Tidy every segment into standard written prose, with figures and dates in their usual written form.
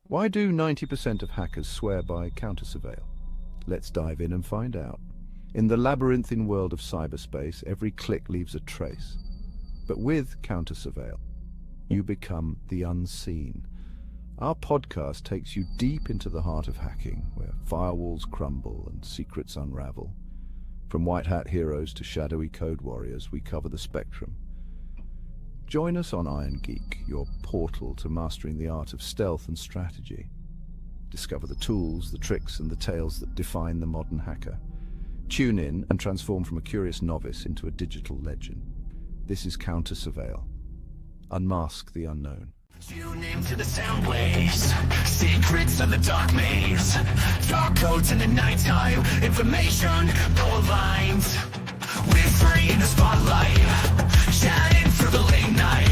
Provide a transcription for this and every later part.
Why do 90% of hackers swear by counter-surveil? Let's dive in and find out. In the labyrinthine world of cyberspace, every click leaves a trace. But with counter-surveil, you become the unseen. Our podcast takes you deep into the heart of hacking, where firewalls crumble and secrets unravel. From white hat heroes to shadowy code warriors, we cover the spectrum. Join us on Iron Geek, your portal to mastering the art of stealth and strategy. Discover the tools, the tricks, and the tales that define the modern hacker. Tune in and transform from a curious novice into a digital legend. This is Counter Surveil. Unmask the unknown. Tune into the sound waves, secrets of the dark maze, dark codes in the nighttime, information, gold lines. We're free in the spotlight, chatting through the late night.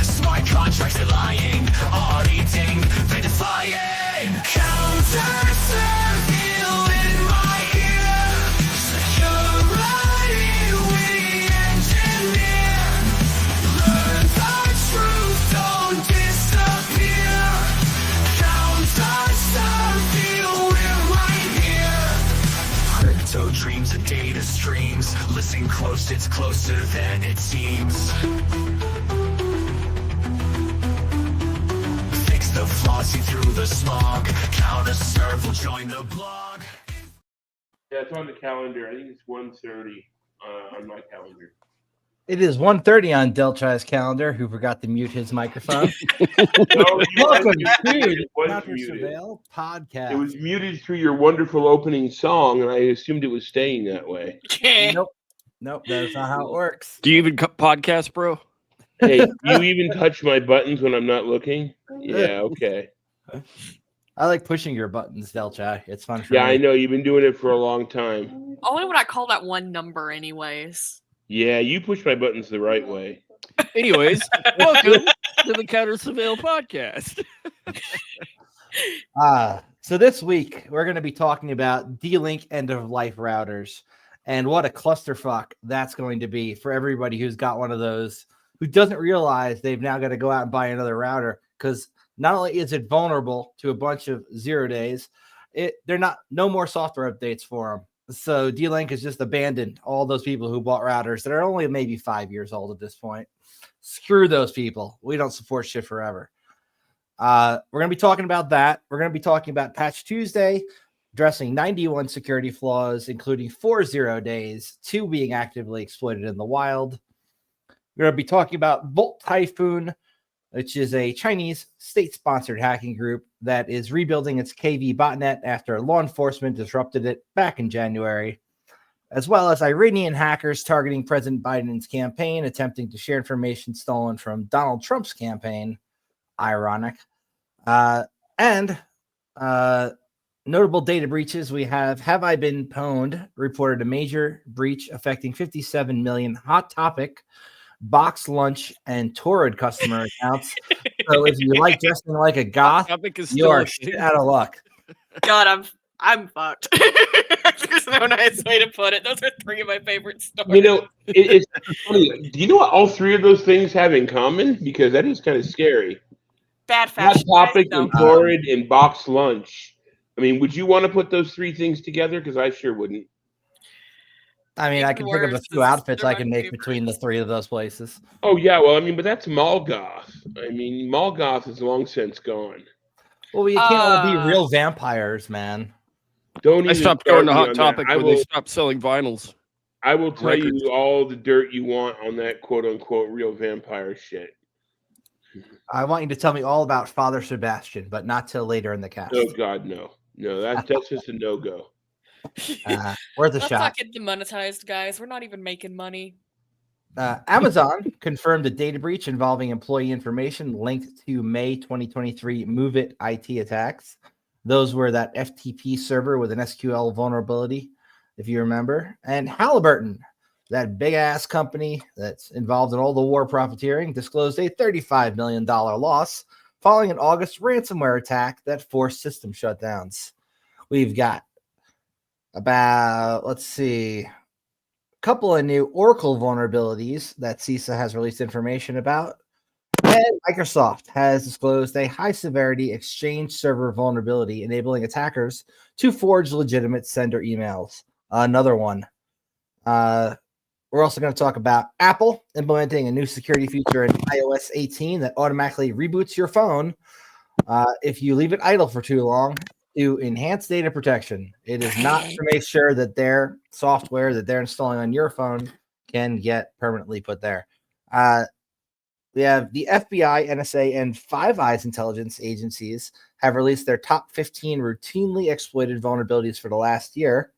Smart contracts are lying, auditing, verifying. Counter surveil in my ear, security we engineer. Learn the truth, don't disappear. Counter surveil, we're right here. Crypto dreams and data streams. Listen close, it's closer than it seems. Fix the flaws, see through the smog. Counter serve will join the blog. Yeah, it's on the calendar. I think it's 1:30 on my calendar. It is 1:30 on Delchai's calendar, who forgot to mute his microphone. No, Welcome it to was Counter muted. Surveil Podcast. It was muted through your wonderful opening song, and I assumed it was staying that way. Nope, that's not how it works. Do you even podcast, bro? Hey, you even touch my buttons when I'm not looking? Yeah, okay. I like pushing your buttons, Delchai. It's fun for Yeah, me. I know. You've been doing it for a long time. Only when I call that one number, anyways. Yeah, you push my buttons the right way. Anyways, welcome to the Counter Surveil Podcast. So this week, we're going to be talking about D-Link end-of-life routers and what a clusterfuck that's going to be for everybody who's got one of those, who doesn't realize they've now got to go out and buy another router, because not only is it vulnerable to a bunch of 0 days, no more software updates for them. So D-Link has just abandoned all those people who bought routers that are only maybe 5 years old at this point. Screw those people. We don't support shit forever. We're going to be talking about that. We're going to be talking about Patch Tuesday, addressing 91 security flaws, including 4 0 days, 2 being actively exploited in the wild. We're going to be talking about Volt Typhoon, which is a Chinese state-sponsored hacking group that is rebuilding its KV botnet after law enforcement disrupted it back in January, as well as Iranian hackers targeting President Biden's campaign, attempting to share information stolen from Donald Trump's campaign. Ironic. And notable data breaches, we have I Been Pwned reported a major breach affecting 57 million Hot Topic, Box Lunch, and Torrid customer accounts. So if you like dressing like a goth, Topic is you still are a shit thing. out of luck. God, I'm fucked. There's no nice way to put it. Those are 3 of my favorite stories. You know, it's funny. Do you know what all 3 of those things have in common? Because that is kind of scary. Bad Hot fashion. Topic guys, and no. Torrid and Box Lunch. I mean, would you want to put those 3 things together? Because I sure wouldn't. I mean, I can think of a Worse few is outfits they're I can my make between the 3 of those places. Oh, yeah. Well, I mean, but that's Molgoth. I mean, Molgoth is long since gone. Well, you can't all be real vampires, man. Don't I even stopped start going to me Hot on Topic that. when they stopped selling vinyls. I will tell records. you all the dirt you want on that quote-unquote real vampire shit. I want you to tell me all about Father Sebastian, but not till later in the cast. Oh, God, no. No, that's just a no-go. Worth a Let's shot. not get demonetized, guys. We're not even making money. Amazon confirmed a data breach involving employee information linked to May 2023 MoveIt IT attacks. Those were that FTP server with an SQL vulnerability, if you remember. And Halliburton, that big-ass company that's involved in all the war profiteering, disclosed a $35 million loss following an August ransomware attack that forced system shutdowns. We've got about, a couple of new Oracle vulnerabilities that CISA has released information about. And Microsoft has disclosed a high-severity Exchange server vulnerability, enabling attackers to forge legitimate sender emails. Another one. We're also going to talk about Apple implementing a new security feature in iOS 18 that automatically reboots your phone if you leave it idle for too long to enhance data protection. It is not to make sure that their software that they're installing on your phone can get permanently put there. We have the FBI, NSA, and Five Eyes intelligence agencies have released their top 15 routinely exploited vulnerabilities for the last year.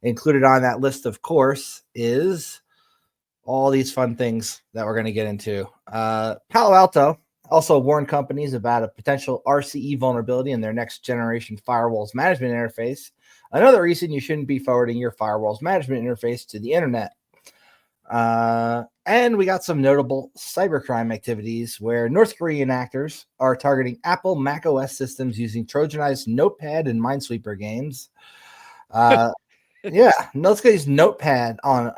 Included on that list, of course, is all these fun things that we're going to get into. Palo Alto also warned companies about a potential RCE vulnerability in their next generation firewalls management interface. Another reason you shouldn't be forwarding your firewalls management interface to the internet. And we got some notable cybercrime activities where North Korean actors are targeting Apple Mac OS systems using Trojanized Notepad and Minesweeper games. Yeah, let's go use Notepad on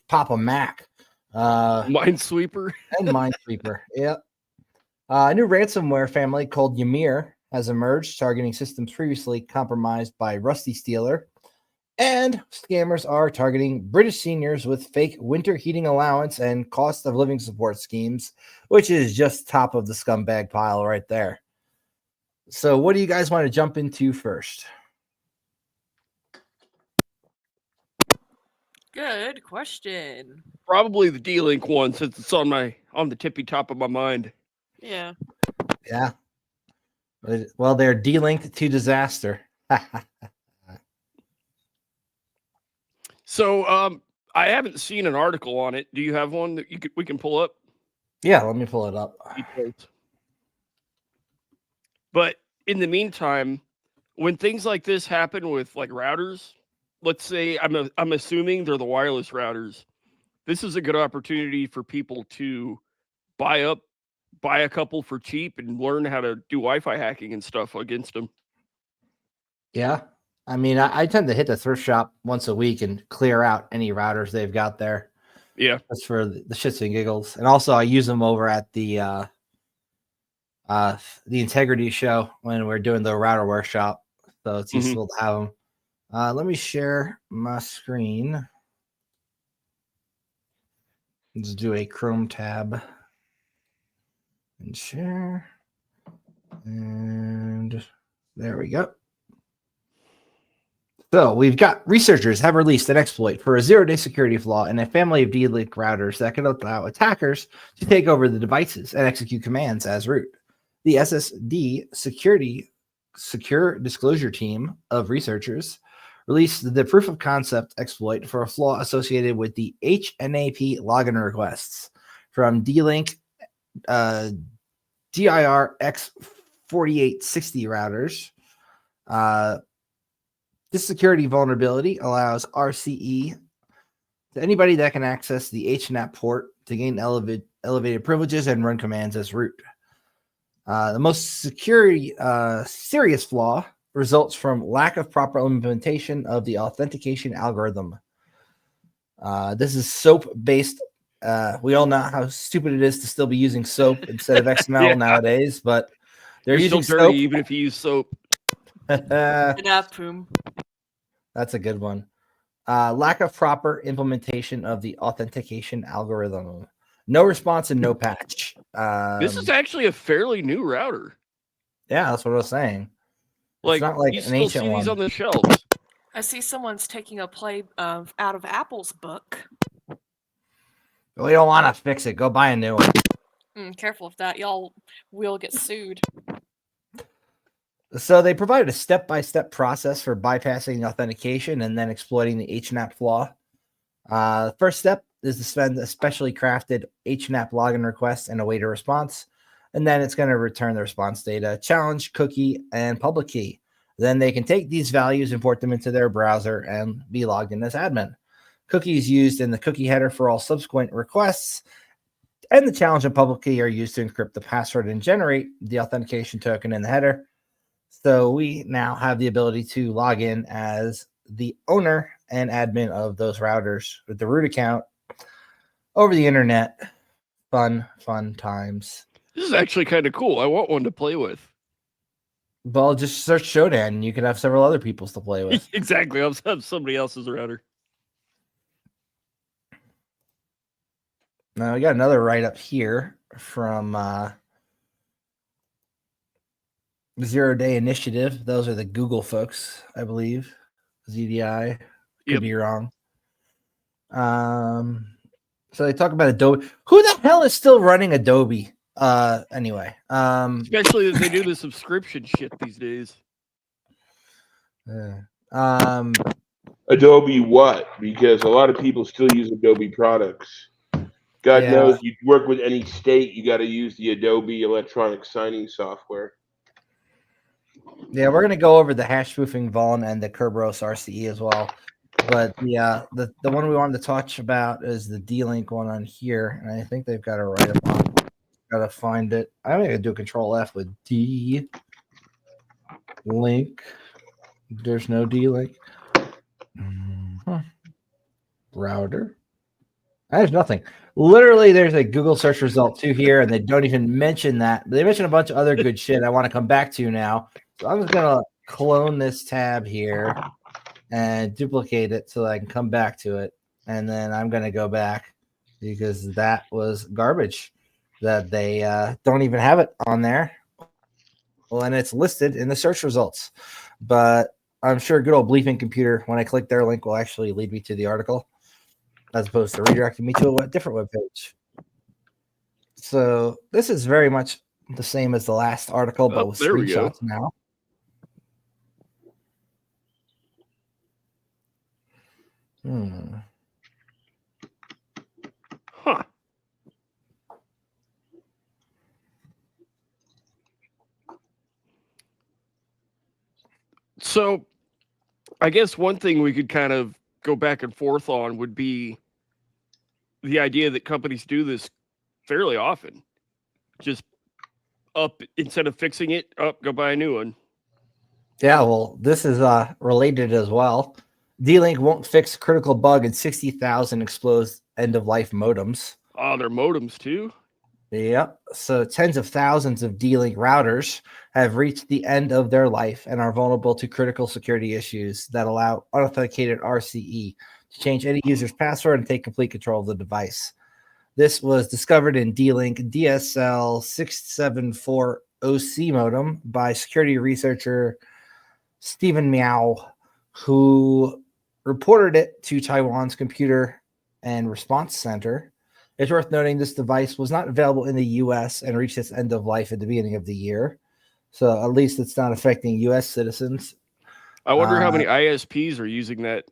pop a Mac. Minesweeper. And Minesweeper. Yep. A new ransomware family called Ymir has emerged, targeting systems previously compromised by Rusty Stealer. And scammers are targeting British seniors with fake winter heating allowance and cost of living support schemes, which is just top of the scumbag pile right there. So what do you guys want to jump into first? Good question. Probably the D-Link one, since it's on the tippy top of my mind. Yeah. Yeah. Well, they're de-linked to disaster. So, I haven't seen an article on it. Do you have one that we can pull up? Yeah, let me pull it up. But in the meantime, when things like this happen with like routers, let's say I'm assuming they're the wireless routers. This is a good opportunity for people to buy a couple for cheap and learn how to do Wi-Fi hacking and stuff against them. Yeah. I mean, I tend to hit the thrift shop once a week and clear out any routers they've got there. Yeah. That's for the shits and giggles. And also I use them over at the Integrity show when we're doing the router workshop. So it's useful to have them. Let me share my screen. Let's do a Chrome tab and share. And there we go. So we've got researchers have released an exploit for a zero-day security flaw in a family of D-Link routers that can allow attackers to take over the devices and execute commands as root. The SSD Secure Disclosure Team of researchers released the proof of concept exploit for a flaw associated with the HNAP login requests from D-Link DIR X4860 routers. This security vulnerability allows RCE to anybody that can access the HNAP port to gain elevated privileges and run commands as root. The most serious flaw results from lack of proper implementation of the authentication algorithm. This is SOAP-based. We all know how stupid it is to still be using SOAP instead of XML nowadays, but they're You're using still dirty SOAP. even if you use soap. That's a good one. Lack of proper implementation of the authentication algorithm. No response and no patch. This is actually a fairly new router. Yeah, that's what I was saying. Like, It's not like you an still ancient see these one. on the shelves. I see someone's taking a play out of Apple's book. We don't want to fix it. Go buy a new one. Careful of that. Y'all will get sued. So they provided a step-by-step process for bypassing authentication and then exploiting the HNAP flaw. First step is to send a specially crafted HNAP login request and await a response. And then it's going to return the response data, challenge, cookie, and public key. Then they can take these values, import them into their browser, and be logged in as admin. Cookies used in the cookie header for all subsequent requests, and the challenge and public key are used to encrypt the password and generate the authentication token in the header. So we now have the ability to log in as the owner and admin of those routers with the root account over the internet. Fun times. This is actually kind of cool. I want one to play with. Well, just search Shodan and you can have several other people's to play with. Exactly. I'll have somebody else's router. Now we got another write-up here from Zero Day Initiative. Those are the Google folks, I believe. ZDI. Could Yep. be wrong. So they talk about Adobe. Who the hell is still running Adobe? Anyway. Especially as they do the subscription shit these days. Adobe what? Because a lot of people still use Adobe products. God Yeah. knows, you work with any state, you got to use the Adobe electronic signing software. Yeah, we're gonna go over the hash spoofing Vaughn and the Kerberos RCE as well. But the one we wanted to touch about is the D-Link one on here, and I think they've got a write up on. Gotta find it. I'm gonna do Control F with D-Link. There's no D-Link. Router. There's nothing. Literally, there's a Google search result too here, and they don't even mention that. They mention a bunch of other good shit I want to come back to now. So I'm just gonna clone this tab here and duplicate it so that I can come back to it. And then I'm gonna go back because that was garbage that they don't even have it on there. Well, and it's listed in the search results. But I'm sure good old Bleeping Computer, when I click their link, will actually lead me to the article, as opposed to redirecting me to a different web page. So this is very much the same as the last article, but with there we go. screenshots now. Huh. So I guess one thing we could kind of go back and forth on would be the idea that companies do this fairly often. Just up, instead of fixing it, up, go buy a new one. Yeah, well, this is related as well. D-Link won't fix critical bug in 60,000 exposed end-of-life modems. Oh, they're modems too? Yep. So tens of thousands of D-Link routers have reached the end of their life and are vulnerable to critical security issues that allow unauthenticated RCE to change any user's password and take complete control of the device. This was discovered in D-Link DSL 674OC modem by security researcher Stephen Miao, who reported it to Taiwan's Computer and Response Center. It's worth noting this device was not available in the U.S. and reached its end of life at the beginning of the year. So at least it's not affecting U.S. citizens. I wonder how many ISPs are using that.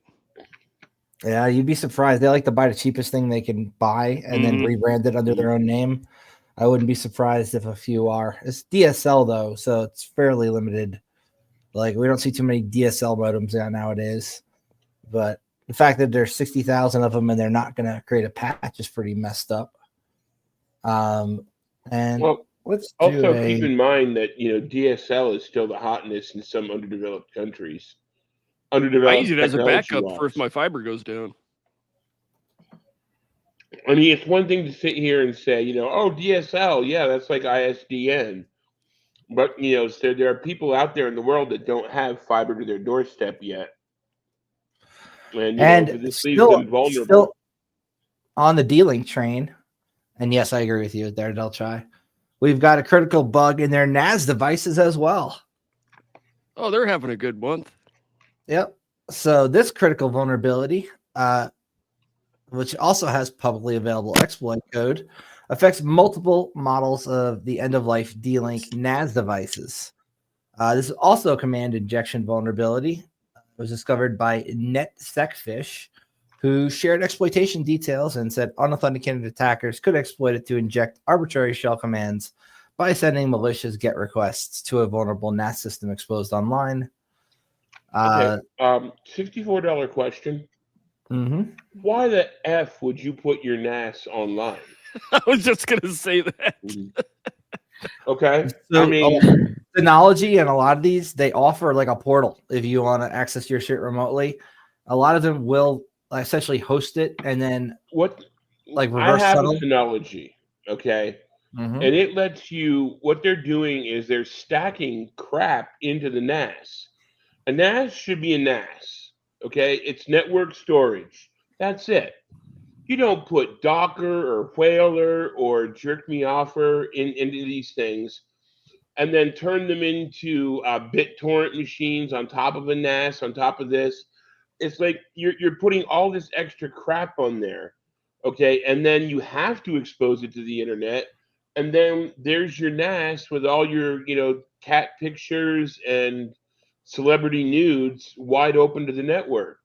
Yeah, you'd be surprised. They like to buy the cheapest thing they can buy and then rebrand it under their own name. I wouldn't be surprised if a few are. It's DSL, though, so it's fairly limited. Like, we don't see too many DSL modems nowadays. But the fact that there's 60,000 of them and they're not going to create a patch is pretty messed up. And Well, let's also keep in mind that DSL is still the hotness in some underdeveloped countries. I use it as a backup for if my fiber goes down. I mean, it's one thing to sit here and say, oh, DSL, yeah, that's like ISDN. But, so there are people out there in the world that don't have fiber to their doorstep yet. And this leaves them vulnerable. Still on the D-Link train, and yes, I agree with you there, Delchai. We've got a critical bug in their NAS devices as well. Oh, they're having a good month. Yep. So this critical vulnerability, which also has publicly available exploit code, affects multiple models of the end-of-life D-Link NAS devices. This is also a command injection vulnerability. It was discovered by NetSecFish, who shared exploitation details and said unauthenticated attackers could exploit it to inject arbitrary shell commands by sending malicious GET requests to a vulnerable NAS system exposed online. Okay. $64 question. Mm-hmm. Why the F would you put your NAS online? I was just going to say that. Okay. So, I mean, Synology and a lot of these, they offer like a portal if you want to access your shit remotely. A lot of them will essentially host it and then what? like reverse I have settle. a Synology. Okay. Mhm. and it lets you. What they're doing is they're stacking crap into the NAS. A NAS should be a NAS. Okay, it's network storage. That's it. You don't put Docker or Whaler or Jerk Me Offer into these things and then turn them into BitTorrent machines on top of a NAS, on top of this. It's like you're putting all this extra crap on there, okay, and then you have to expose it to the internet, and then there's your NAS with all your cat pictures and celebrity nudes wide open to the network.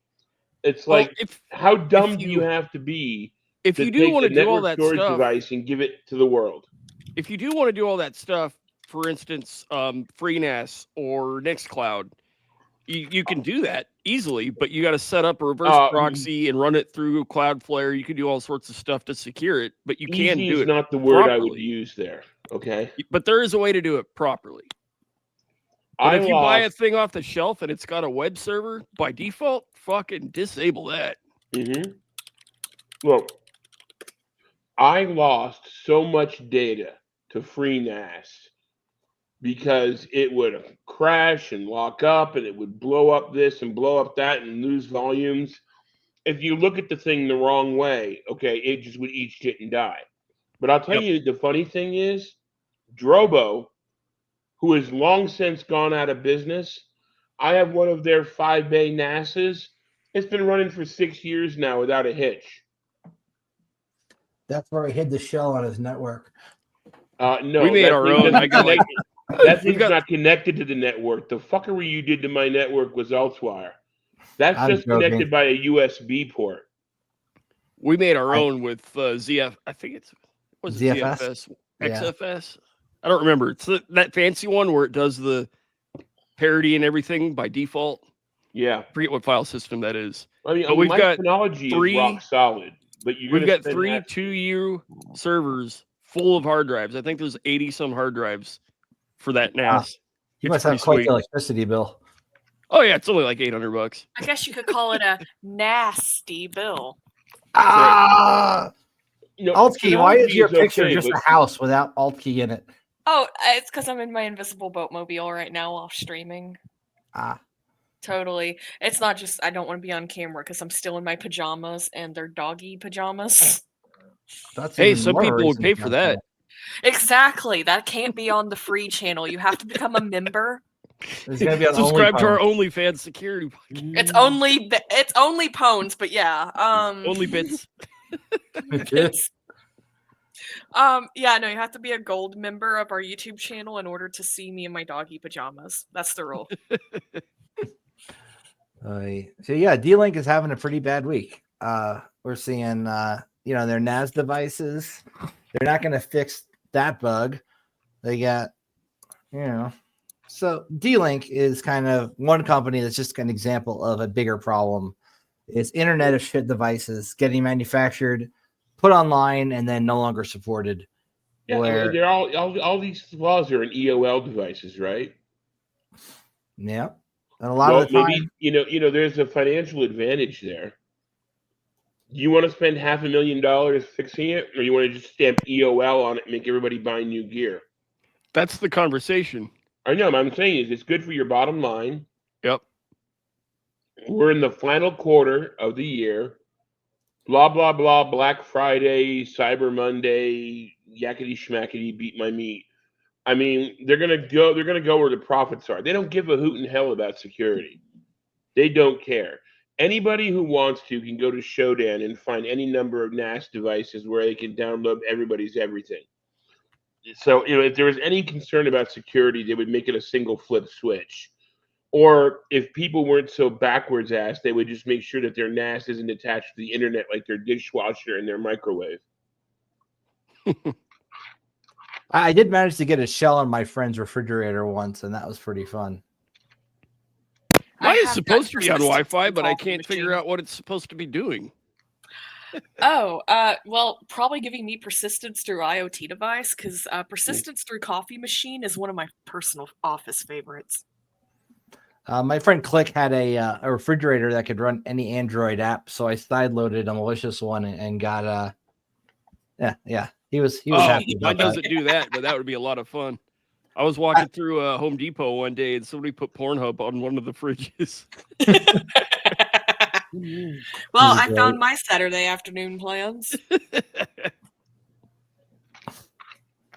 It's Well, like, how dumb if do you you have to be if to you do take want a to do all network that storage stuff, device and give it to the world? if you do want to do all that stuff, for instance, FreeNAS or Nextcloud, you can do that easily, but you got to set up a reverse proxy and run it through Cloudflare. You can do all sorts of stuff to secure it, but you can Easy do is it not the word I would properly. use there. Okay. But there is a way to do it properly. But I if you buy a lost. thing off the shelf and it's got a web server, by default, fucking disable that. Look, I lost so much data to FreeNAS because it would crash and lock up and it would blow up this and blow up that and lose volumes. If you look at the thing the wrong way, okay, it just would eat shit and die. But I'll tell Yep. you, the funny thing is, Drobo, who has long since gone out of business, I have one of their 5-bay NASs. It's been running for 6 years now without a hitch. That's where he hid the shell on his network. No, We made that our thing own. doesn't I got like that thing's got- not connected to the network. The fuckery you did to my network was elsewhere. That's I'm just joking. connected by a USB port. we made our own with ZF. I think was it ZFS? ZFS, Yeah. XFS. I don't remember. It's that fancy one where it does the parity and everything by default. Yeah, I forget what file system that is. I mean, But we've my got technology three- is rock solid. But you're We've gonna got spend 3 half- 2U servers full of hard drives. I think there's 80 some hard drives for that NAS. You It's must have pretty quite sweet. the electricity bill. Oh yeah, it's only like $800. I guess you could call it a nasty bill. Ah, No, Altkey, why is technology your picture okay, just but- a house without Altkey in it? Oh, it's because I'm in my invisible boatmobile right now while streaming. Ah, Totally. It's not just I don't want to be on camera because I'm still in my pajamas and they're doggy pajamas. that's Hey, even some more people would reason pay to for cancel. that. Exactly. That can't be on the free channel. You have to become a member. It's gonna be on Subscribe to our OnlyFans. OnlyFans security. It's only Pones, but yeah. Only bits. It's- yeah, no, you have to be a gold member of our YouTube channel in order to see me in my doggy pajamas. That's the rule. So yeah, D-Link is having a pretty bad week. We're seeing their NAS devices. They're not going to fix that bug. They got, so D-Link is kind of one company that's just an example of a bigger problem. It's Internet of Shit devices getting manufactured, put online, and then no longer supported. Yeah, where, they're all these flaws are in EOL devices, right? yeah, and a lot of the time, maybe there's a financial advantage there. You want to spend $500,000 fixing it, or you want to just stamp EOL on it and make everybody buy new gear? That's the conversation. I know. What I'm saying is it's good for your bottom line. Yep. We're in the final quarter of the year. Blah, blah, blah, Black Friday, Cyber Monday, yakety schmackety, beat my meat. I mean, they're gonna go where the profits are. They don't give a hoot in hell about security. They don't care. Anybody who wants to can go to Shodan and find any number of NAS devices where they can download everybody's everything. So, if there was any concern about security, they would make it a single flip switch. Or if people weren't so backwards ass, they would just make sure that their NAS isn't attached to the internet like their dishwasher and their microwave. I did manage to get a shell on my friend's refrigerator once, and that was pretty fun. Mine is have supposed to that be on persistent Wi-Fi, but I coffee can't figure machine. out what it's supposed to be doing. Oh, well, probably giving me persistence through IoT device because persistence through coffee machine is one of my personal office favorites. My friend Click had a refrigerator that could run any Android app, so I side loaded a malicious one and got he He was Oh, happy about mine that. doesn't do that, but that would be a lot of fun. I was walking through Home Depot one day and somebody put Pornhub on one of the fridges. Well, This is I found my Saturday afternoon plans. That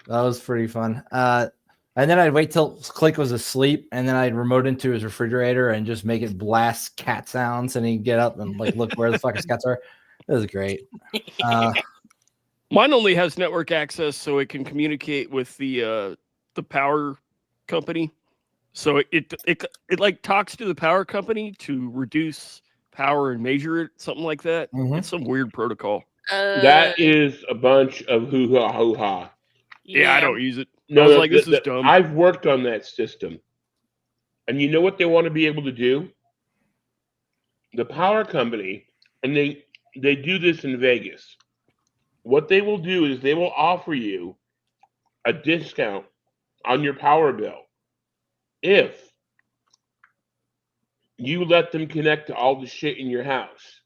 was pretty fun. And then I'd wait till Click was asleep, and then I'd remote into his refrigerator and just make it blast cat sounds, and he'd get up and like look where the fuck his cats are. It was great. Mine only has network access, so it can communicate with the power company. So it like talks to the power company to reduce power and measure it, something like that. Mhm. It's some weird protocol. That is a bunch of hoo-ha, hoo-ha. Yeah, I don't use it. No, I was like, this is dumb. I've worked on that system. And you know what they want to be able to do? The power company, and they do this in Vegas. What they will do is they will offer you a discount on your power bill if you let them connect to all the shit in your house.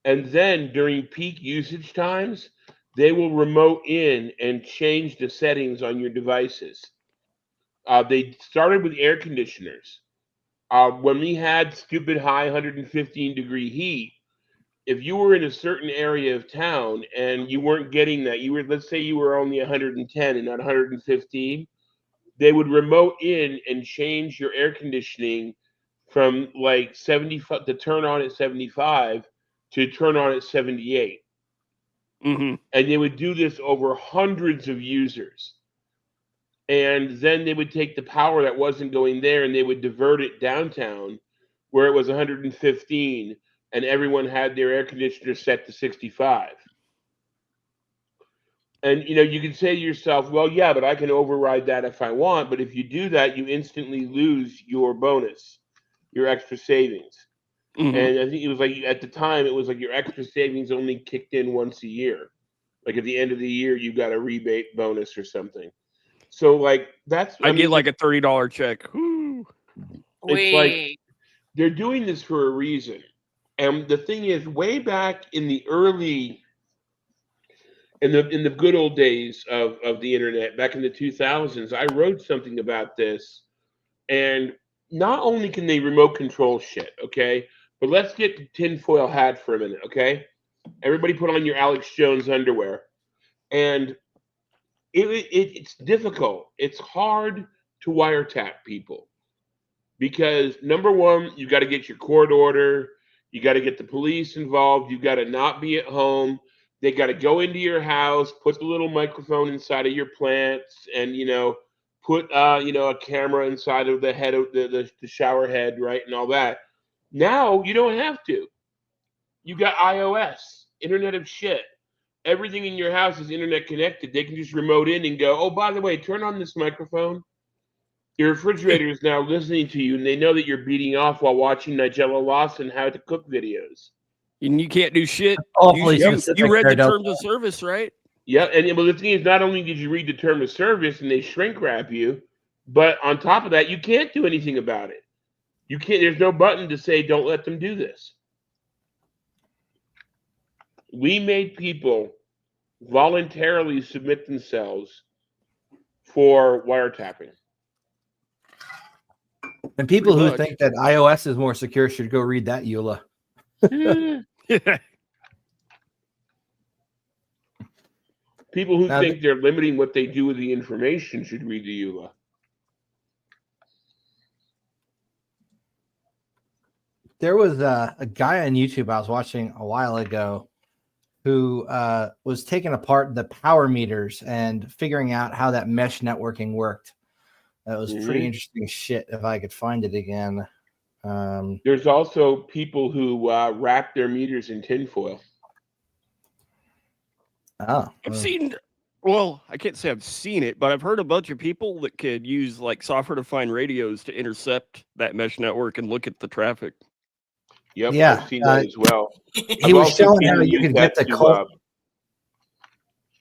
And then during peak usage times, they will remote in and change the settings on your devices. They started with air conditioners. When we had stupid high 115-degree heat, if you were in a certain area of town and you weren't getting that, let's say you were only 110 and not 115, they would remote in and change your air conditioning from like 75 to turn on at 75 to turn on at 78. Mm-hmm. And they would do this over hundreds of users. And then they would take the power that wasn't going there and they would divert it downtown where it was 115 and everyone had their air conditioner set to 65. And you can say to yourself, well, yeah, but I can override that if I want. But if you do that, you instantly lose your bonus, your extra savings. Mm-hmm. And I think it was like at the time, it was like your extra savings only kicked in once a year. Like at the end of the year, you got a rebate bonus or something. So like I get like a $30 check. Woo. It's like they're doing this for a reason. And the thing is, way back in the good old days of the internet, back in the 2000s, I wrote something about this. And not only can they remote control shit, okay? But let's get the tinfoil hat for a minute, okay? Everybody put on your Alex Jones underwear. And it's difficult. It's hard to wiretap people. Because number one, you got to get your court order. You got to get the police involved. You got to not be at home. They got to go into your house, put the little microphone inside of your plants, and put a camera inside of the head of the shower head, right, and all that. Now you don't have to. You got iOS, Internet of Shit. Everything in your house is internet connected. They can just remote in and go, oh, by the way, turn on this microphone. Your refrigerator is now listening to you, and they know that you're beating off while watching Nigella Lawson how to cook videos. And you can't do shit. You read the terms of service, right? Yeah, and the thing is, not only did you read the term of service and they shrink wrap you, but on top of that, you can't do anything about it. You can't. There's no button to say, don't let them do this. We made people voluntarily submit themselves for wiretapping. And people who think that iOS is more secure should go read that, Eula. People who think they're limiting what they do with the information should read the EULA. There was a guy on YouTube I was watching a while ago who was taking apart the power meters and figuring out how that mesh networking worked. That was pretty interesting shit, if I could find it again. There's also people who wrap their meters in tinfoil. Oh, I can't say I've seen it, but I've heard a bunch of people that could use like software-defined radios to intercept that mesh network and look at the traffic. Yep, yeah, I've seen that as well. He was showing how you can get the code.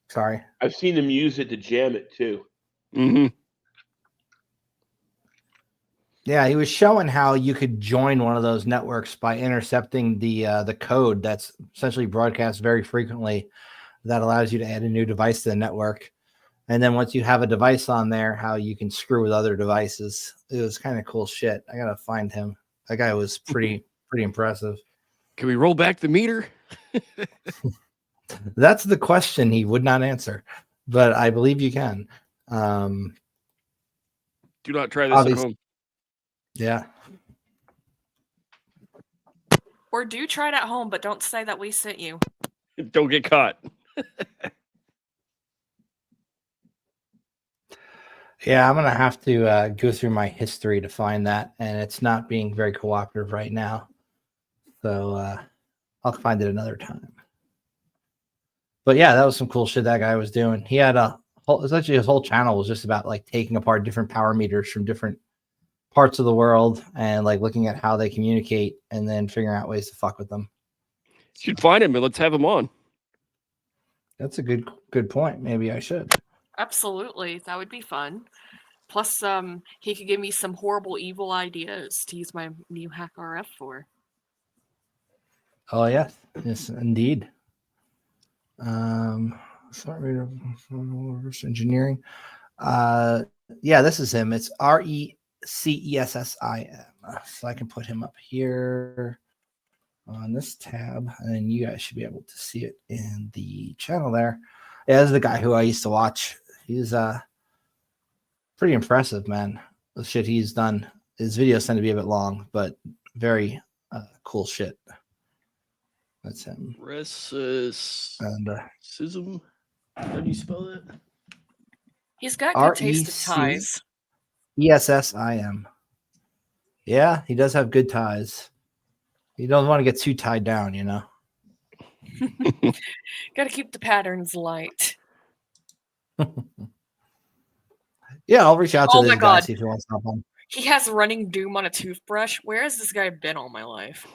Sorry. I've seen them use it to jam it too. Mm-hmm. Yeah, he was showing how you could join one of those networks by intercepting the code that's essentially broadcast very frequently that allows you to add a new device to the network. And then once you have a device on there, how you can screw with other devices. It was kind of cool shit. I gotta find him. That guy was pretty impressive. Can we roll back the meter? That's the question he would not answer, but I believe you can. Do not try this at home. Yeah. Or do try it at home, but don't say that we sent you. Don't get caught. Yeah, I'm going to have to go through my history to find that, and it's not being very cooperative right now. So I'll find it another time. But yeah, that was some cool shit that guy was doing. He had essentially his whole channel was just about like taking apart different power meters from different parts of the world and like looking at how they communicate and then figuring out ways to fuck with them. You should find him and let's have him on. That's a good point. Maybe I should. Absolutely, that would be fun. Plus, he could give me some horrible, evil ideas to use my new Hack RF for. Oh yes, yes, indeed. Smart meter reverse engineering. Yeah, this is him. It's RECESSIM. So I can put him up here on this tab, and then you guys should be able to see it in the channel there. Yeah, this is the guy who I used to watch. He's pretty impressive, man. The shit he's done. His videos tend to be a bit long, but very cool shit. That's him. Racism. How do you spell that? He's got good taste of ties. ESSIM. Yeah, he does have good ties. He doesn't want to get too tied down, you know. Got to keep the patterns light. Yeah, I'll reach out to this my guy, God. see if he wants to hop on. He has running Doom on a toothbrush. Where has this guy been all my life?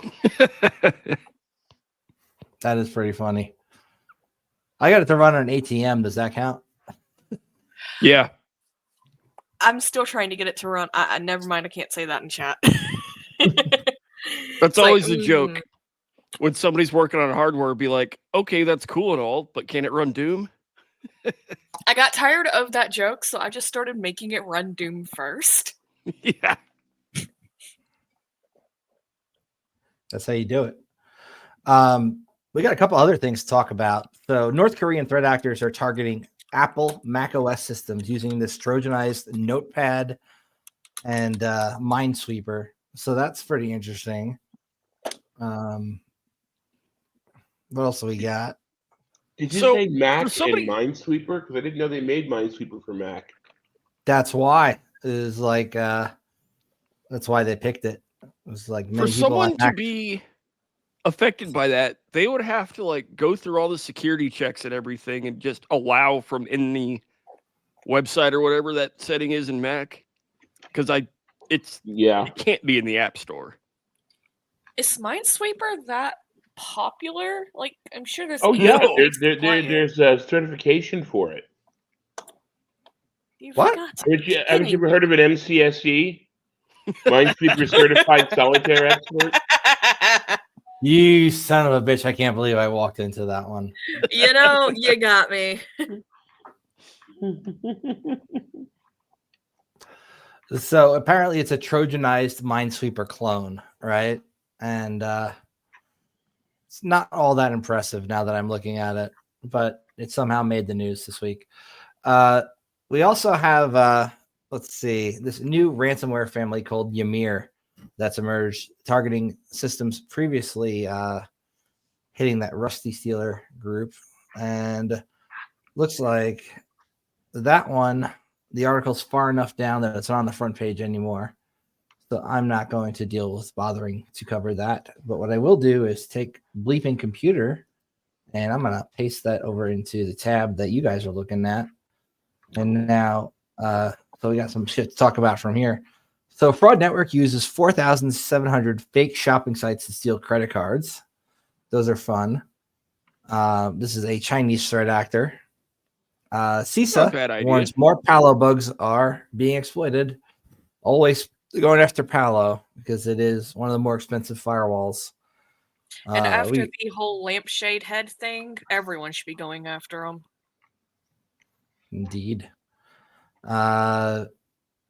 That is pretty funny. I got it to run on an ATM. Does that count? Yeah. I'm still trying to get it to run. Never mind. I can't say that in chat. That's always the joke. When somebody's working on hardware, be like, okay, that's cool and all, but can it run Doom? I got tired of that joke, so I just started making it run Doom first. Yeah. That's how you do it. We got a couple other things to talk about. So North Korean threat actors are targeting Apple Mac OS systems using this Trojanized Notepad and Minesweeper. So that's pretty interesting. What else do we got? Did you say Mac and Minesweeper? Because I didn't know they made Minesweeper for Mac. That's why. It was like that's why they picked it. It was like for someone to be affected by that, they would have to like go through all the security checks and everything and just allow from any website or whatever that setting is in Mac. Because it can't be in the App Store. Is Minesweeper that popular? Like, I'm sure there's. Oh yeah, there's a certification for it. What? Haven't you ever heard of an MCSE? Minesweeper Certified Solitaire Expert. You son of a bitch! I can't believe I walked into that one. You know, you got me. So apparently, it's a Trojanized Minesweeper clone, right? And it's not all that impressive now that I'm looking at it, but it somehow made the news this week. We also have, let's see, this new ransomware family called Ymir that's emerged, targeting systems previously hitting that Rusty Stealer group. And looks like that one, the article's far enough down that it's not on the front page anymore. So I'm not going to deal with bothering to cover that. But what I will do is take Bleeping Computer, and I'm going to paste that over into the tab that you guys are looking at. And now, so we got some shit to talk about from here. So Fraud Network uses 4,700 fake shopping sites to steal credit cards. Those are fun. This is a Chinese threat actor. CISA warns more Palo bugs are being exploited. Always going after Palo because it is one of the more expensive firewalls. And after We the whole lampshade head thing, everyone should be going after them. indeed.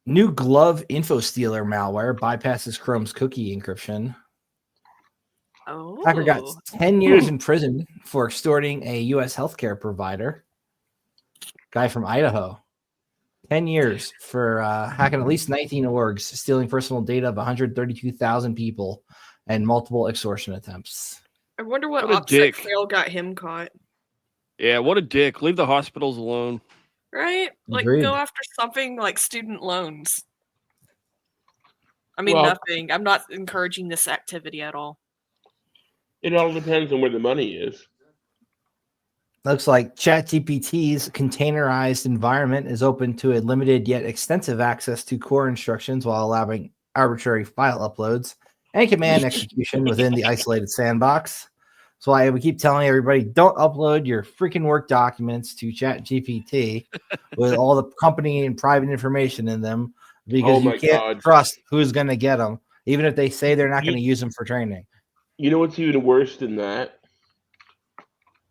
New glove info stealer malware bypasses Chrome's cookie encryption. Hacker got Oh, 10 years in prison for extorting a U.S. healthcare provider. Guy from Idaho. 10 years for hacking at least 19 orgs, stealing personal data of 132,000 people, and multiple extortion attempts. I wonder what What a OPSEC dick. fail got him caught. Yeah, what a dick. Leave the hospitals alone. Right? Like, Agreed. go after something like student loans. I mean, Well- nothing. I'm not encouraging this activity at all. It all depends on where the money is. Looks like ChatGPT's containerized environment is open to a limited yet extensive access to core instructions while allowing arbitrary file uploads and command execution within the isolated sandbox. That's why we keep telling everybody, don't upload your freaking work documents to ChatGPT with all the company and private information in them, because Oh my you can't God. trust who's going to get them, even if they say they're not You- going to use them for training. You know what's even worse than that?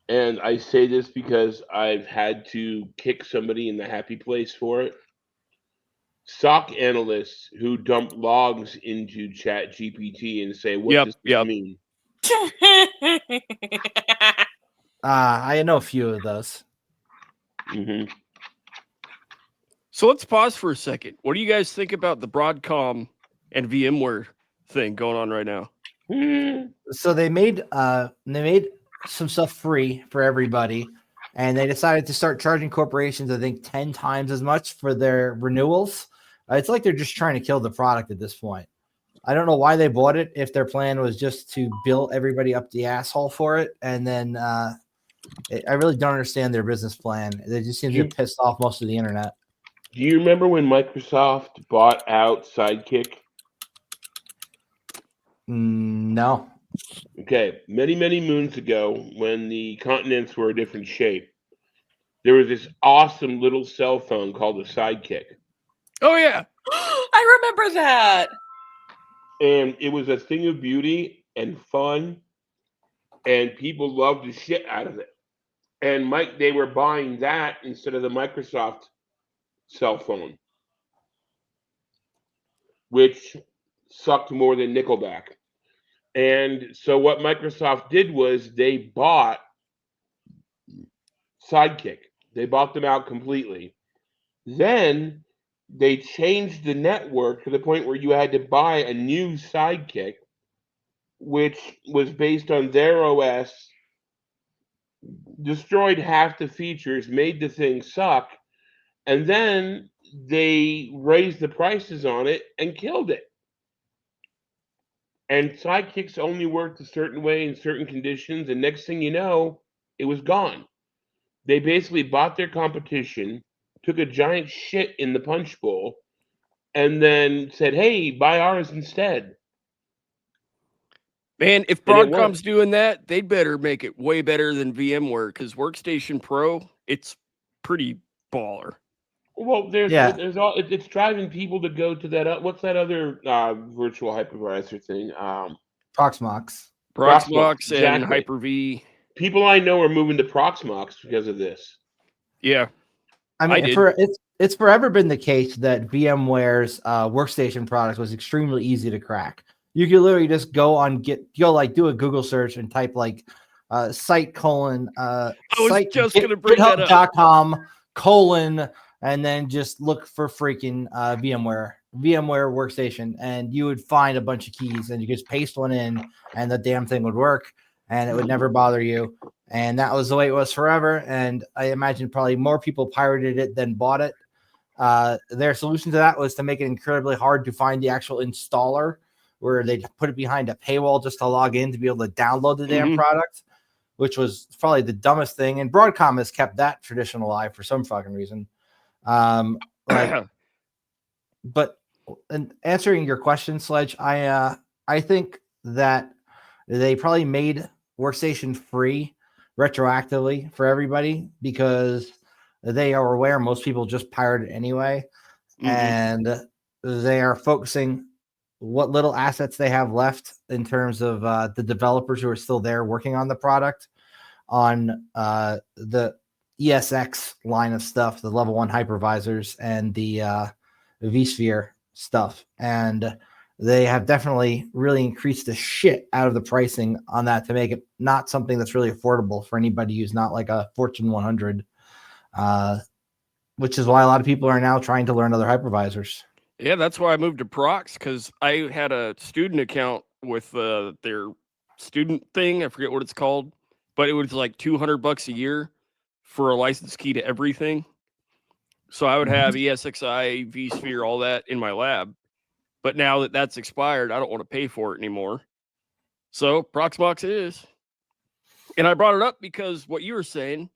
And I say this because I've had to kick somebody in the happy place for it. SOC analysts who dump logs into ChatGPT and say, "What Yep, does this yep. mean?" I know a few of those. hmm So let's pause for a second. What do you guys think about the Broadcom and VMware thing going on right now? So they made some stuff free for everybody, and they decided to start charging corporations, I think, 10 times as much for their renewals. It's like they're just trying to kill the product at this point. I don't know why they bought it, if their plan was just to bill everybody up the asshole for it. And then I really don't understand their business plan. They just seem to get pissed off most of the internet. Do you remember when Microsoft bought out Sidekick? No. Okay, many, many moons ago, when the continents were a different shape, there was this awesome little cell phone called a Sidekick. Oh, yeah. I remember that. And it was a thing of beauty and fun, and people loved the shit out of it. And they were buying that instead of the Microsoft cell phone, which sucked more than Nickelback. And so what Microsoft did was they bought Sidekick. They bought them out completely. Then they changed the network to the point where you had to buy a new Sidekick, which was based on their OS, destroyed half the features, made the thing suck, and then they raised the prices on it and killed it. And Sidekicks only worked a certain way in certain conditions, and next thing you know, it was gone. They basically bought their competition, took a giant shit in the punch bowl, and then said, "Hey, buy ours instead." Man, if And it worked. Broadcom's doing that, they'd better make it way better than VMware, because Workstation Pro, it's pretty baller. Well, there's all it's driving people to go to that. What's that other virtual hypervisor thing? Proxmox. Proxmox and exactly. Hyper-V. People I know are moving to Proxmox because of this. Yeah. I mean, did. it's forever been the case that VMware's workstation product was extremely easy to crack. You could literally just do a Google search and type like site colon I was just going to bring that up. GitHub.com : and then just look for freaking VMware workstation, and you would find a bunch of keys, and you just paste one in, and the damn thing would work, and it would never bother you. And that was the way it was forever. And I imagine probably more people pirated it than bought it. Their solution to that was to make it incredibly hard to find the actual installer, where they put it behind a paywall just to log in to be able to download the damn product, which was probably the dumbest thing. And Broadcom has kept that tradition alive for some fucking reason. But in answering your question, Sledge, I think that they probably made Workstation free retroactively for everybody because they are aware most people just pirate it anyway, and they are focusing what little assets they have left in terms of the developers who are still there working on the product on the ESX line of stuff, the level 1 hypervisors and the vSphere stuff. And they have definitely really increased the shit out of the pricing on that to make it not something that's really affordable for anybody who's not like a Fortune 100, which is why a lot of people are now trying to learn other hypervisors. Yeah, that's why I moved to Prox, because I had a student account with their student thing. I forget what it's called, but it was like $200 a year for a license key to everything. So I would have ESXi, vSphere, all that in my lab. But now that that's expired, I don't want to pay for it anymore. So Proxmox it is. And I brought it up because what you were saying,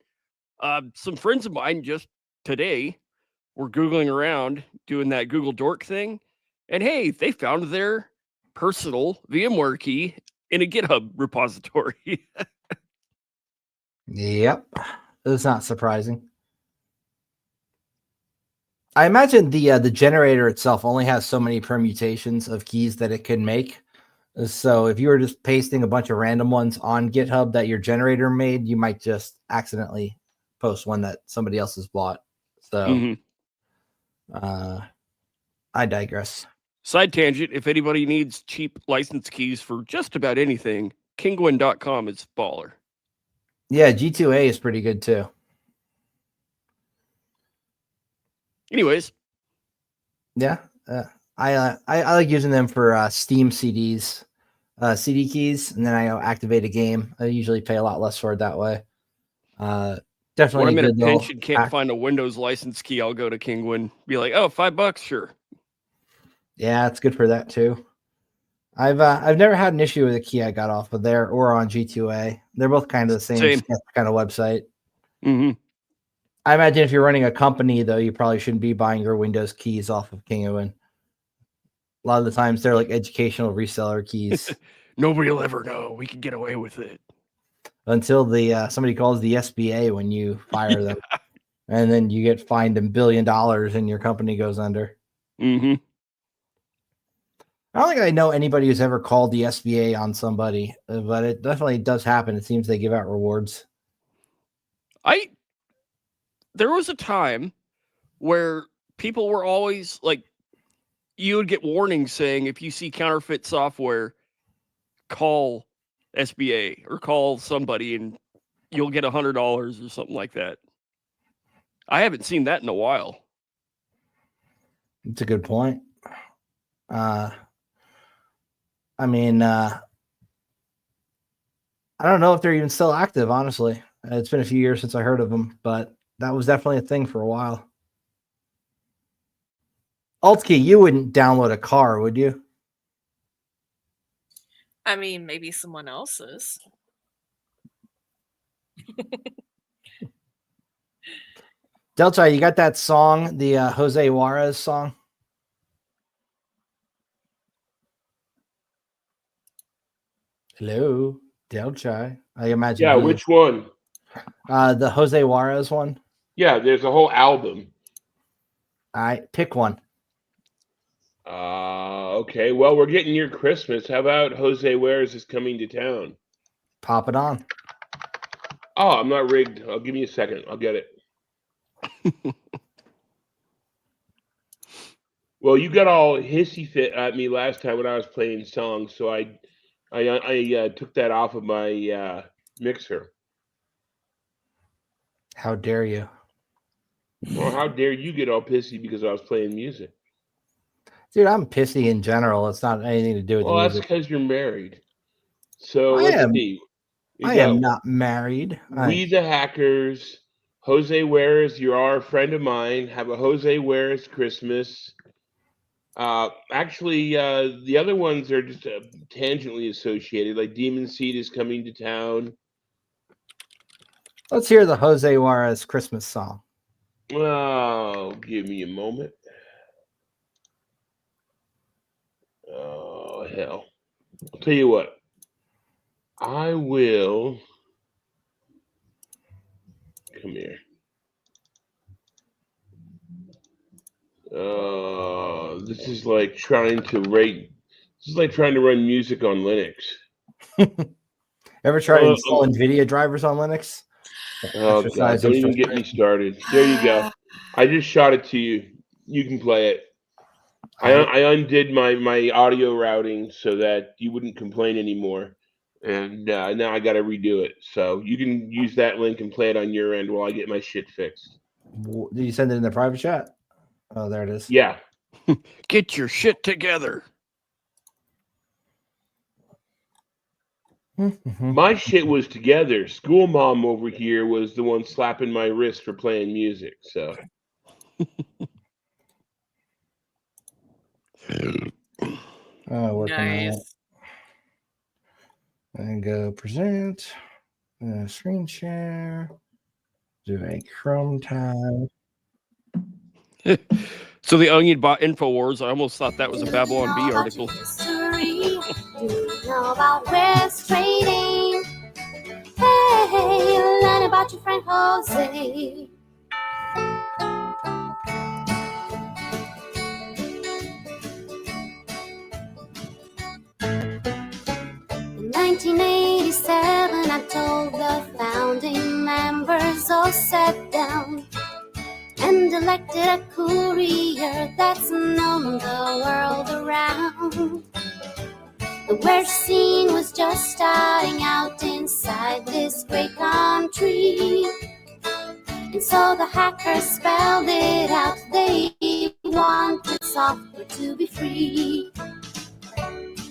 some friends of mine just today were Googling around doing that Google Dork thing. And hey, they found their personal VMware key in a GitHub repository. Yep. It's not surprising. I imagine the generator itself only has so many permutations of keys that it can make. So if you were just pasting a bunch of random ones on GitHub that your generator made, you might just accidentally post one that somebody else has bought. So I digress. Side tangent, if anybody needs cheap license keys for just about anything, Kingwin.com is baller. Yeah, G2A is pretty good too. Anyways. Yeah, I like using them for Steam CDs, CD keys, and then I activate a game. I usually pay a lot less for it that way. Definitely. When I'm in a pinch and can't find a Windows license key, I'll go to Kingwin. Be like, oh, $5, sure. Yeah, it's good for that too. I've never had an issue with a key I got off of there or on G2A. They're both kind of the same kind of website. Mm-hmm. I imagine if you're running a company, though, you probably shouldn't be buying your Windows keys off of Kingwin. A lot of the times they're like educational reseller keys. Nobody will ever know. We can get away with it. Until the somebody calls the SBA when you fire them. And then you get fined $1 billion and your company goes under. Mm-hmm. I don't think I know anybody who's ever called the SBA on somebody, but it definitely does happen. It seems they give out rewards. There was a time where people were always like, you would get warnings saying if you see counterfeit software, call SBA or call somebody and you'll get $100 or something like that. I haven't seen that in a while. It's a good point. I mean, I don't know if they're even still active, honestly. It's been a few years since I heard of them, but that was definitely a thing for a while. Altkey, you wouldn't download a car, would you? I mean, maybe someone else's. Delta, you got that song, the Jose Juarez song? Hello, Delta. I imagine. Yeah, which one? The Jose Juarez one. Yeah, there's a whole album. All right, pick one. Okay. Well, we're getting near Christmas. How about Jose Juarez is coming to town? Pop it on. Oh, I'm not rigged. I'll give me a second. I'll get it. Well, you got all hissy fit at me last time when I was playing songs, so I took that off of my mixer. How dare you? Well, how dare you get all pissy because I was playing music? Dude, I'm pissy in general. It's not anything to do with Well, the that's music. because you're married. So I am not married. We the Hackers, Jose Juarez, you are a friend of mine. Have a Jose Juarez Christmas. Actually, the other ones are just tangentially associated. Like Demon Seed is coming to town. Let's hear the Jose Juarez Christmas song. Oh, give me a moment. Oh, hell. I'll tell you what. I will. Come here. This is like trying to rate This is like trying to run music on Linux. Ever tried installing NVIDIA drivers on Linux? Oh God! Don't even get me started. There you go. I just shot it to you. You can play it. I undid my audio routing so that you wouldn't complain anymore, and now I got to redo it. So you can use that link and play it on your end while I get my shit fixed. Did you send it in the private chat? Oh, there it is. Yeah. Get your shit together. My shit was together. School mom over here was the one slapping my wrist for playing music. So. Working on it. And go present, screen share, do a Chrome tab. So the Onion bought InfoWars. I almost thought that was a Babylon Bee article. Do you know about risk trading? Hey, learn about your friend Jose. In 1987, I told the founding members all sat down and elected a courier that's known the world around. The worst scene was just starting out inside this great country. And so the hackers spelled it out. They wanted software to be free.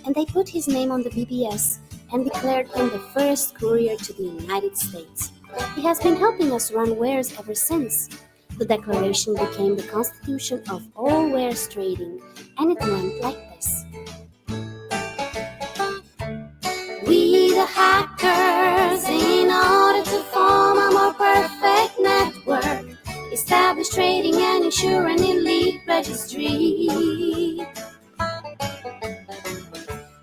And they put his name on the BBS and declared him the first courier to the United States. He has been helping us run wares ever since. The declaration became the constitution of all wares trading, and it went like this. We the hackers, in order to form a more perfect network, establish trading and ensure an elite registry.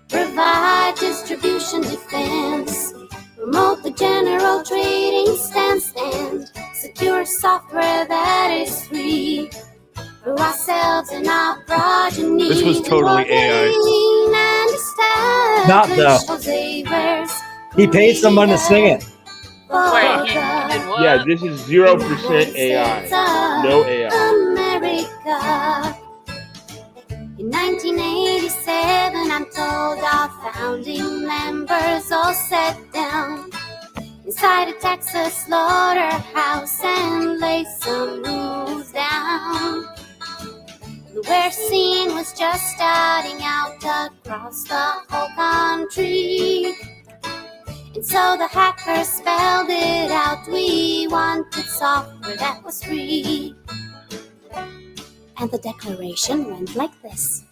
Provide distribution defense, promote the general trading stance, and secure software that is free for ourselves and our progeny. This was totally AI. Not though. He paid someone to sing it. Wait, he did what? Yeah, this is 0% AI. No AI. America. In 1987, I'm told our founding members all sat down inside a Texas slaughterhouse and laid some rules down. The worst scene was just starting out across the whole country. And so the hackers spelled it out. We wanted software that was free. And the declaration went like this.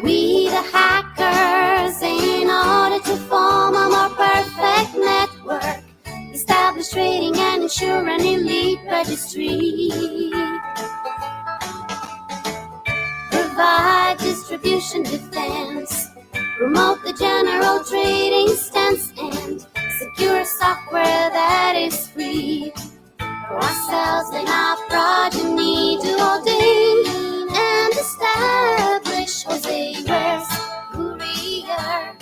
We the hackers, in order to form a more perfect network, establish trading and ensure an elite registry. Provide distribution defense, promote the general trading stance, and secure software that is free for ourselves and our progeny to ordain and establish Jose Ware's courier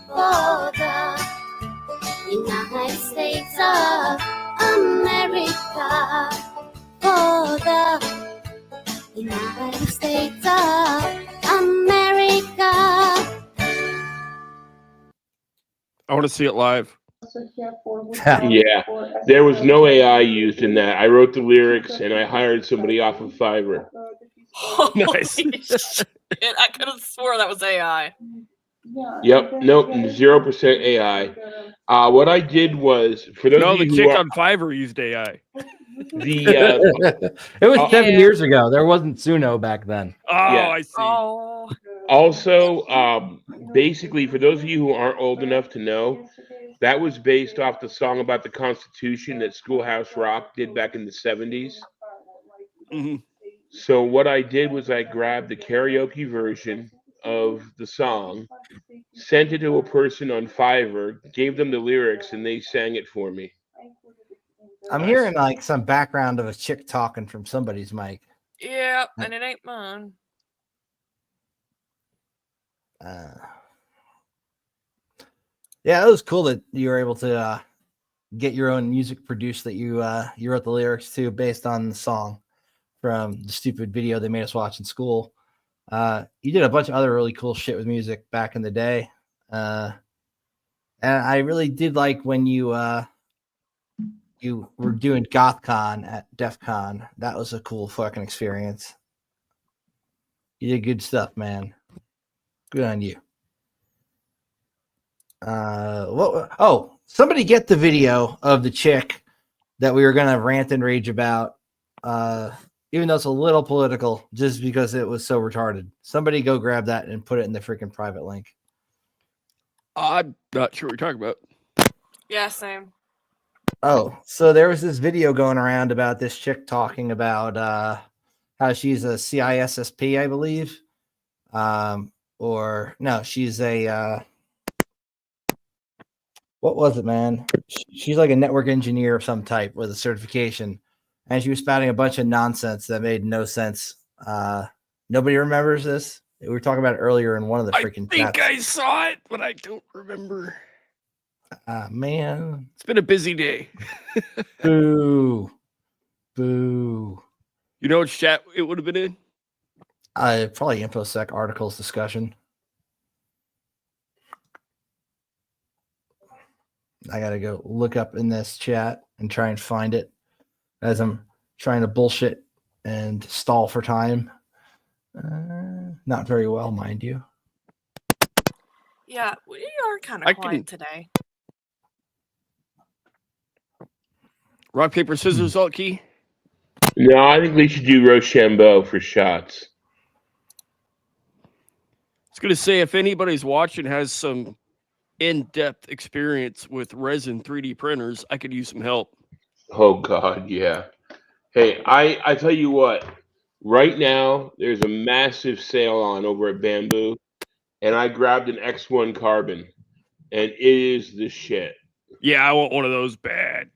for the United States of America. For the United States of America. I want to see it live. Yeah, there was no AI used in that. I wrote the lyrics and I hired somebody off of Fiverr. Nice. Holy shit, I could have swore that was AI. Yep, nope, 0% AI. What I did was, for those No, of the you who chick are, on Fiverr used AI. It was 7 years ago. There wasn't Suno back then. Oh, Yeah. I see. Oh, also, basically, for those of you who aren't old enough to know, that was based off the song about the Constitution that Schoolhouse Rock did back in the 70s. Mhm. So what I did was I grabbed the karaoke version of the song, sent it to a person on Fiverr, gave them the lyrics, and they sang it for me. I'm hearing like some background of a chick talking from somebody's mic. yeah, and it ain't mine. Yeah, it was cool that you were able to get your own music produced that you wrote the lyrics to based on the song from the stupid video they made us watch in school. You did a bunch of other really cool shit with music back in the day. And I really did like when you were doing GothCon at DEF CON. That was a cool fucking experience. You did good stuff, man. Good on you. Somebody get the video of the chick that we were gonna rant and rage about. Even though it's a little political, just because it was so retarded. Somebody go grab that and put it in the freaking private link. I'm not sure what you're talking about. Yeah, same. Oh, so there was this video going around about this chick talking about how she's a CISSP, I believe. Or no, she's a what was it, man? She's like a network engineer of some type with a certification, and she was spouting a bunch of nonsense that made no sense. Nobody remembers this. We were talking about it earlier in one of the freaking chats. I saw it, but I don't remember. Man, It's been a busy day. boo, boo. You know what chat it would have been in? Probably InfoSec articles discussion. I gotta go look up in this chat and try and find it as I'm trying to bullshit and stall for time. Not very well, mind you. Yeah, we are kind of quiet today. Rock, paper, scissors, alt key. No, I think we should do Rochambeau for shots. I was going to say, if anybody's watching has some in-depth experience with resin 3D printers, I could use some help. Oh, God, yeah. Hey, I tell you what. Right now, there's a massive sale on over at Bamboo, and I grabbed an X1 Carbon, and it is the shit. Yeah, I want one of those bad.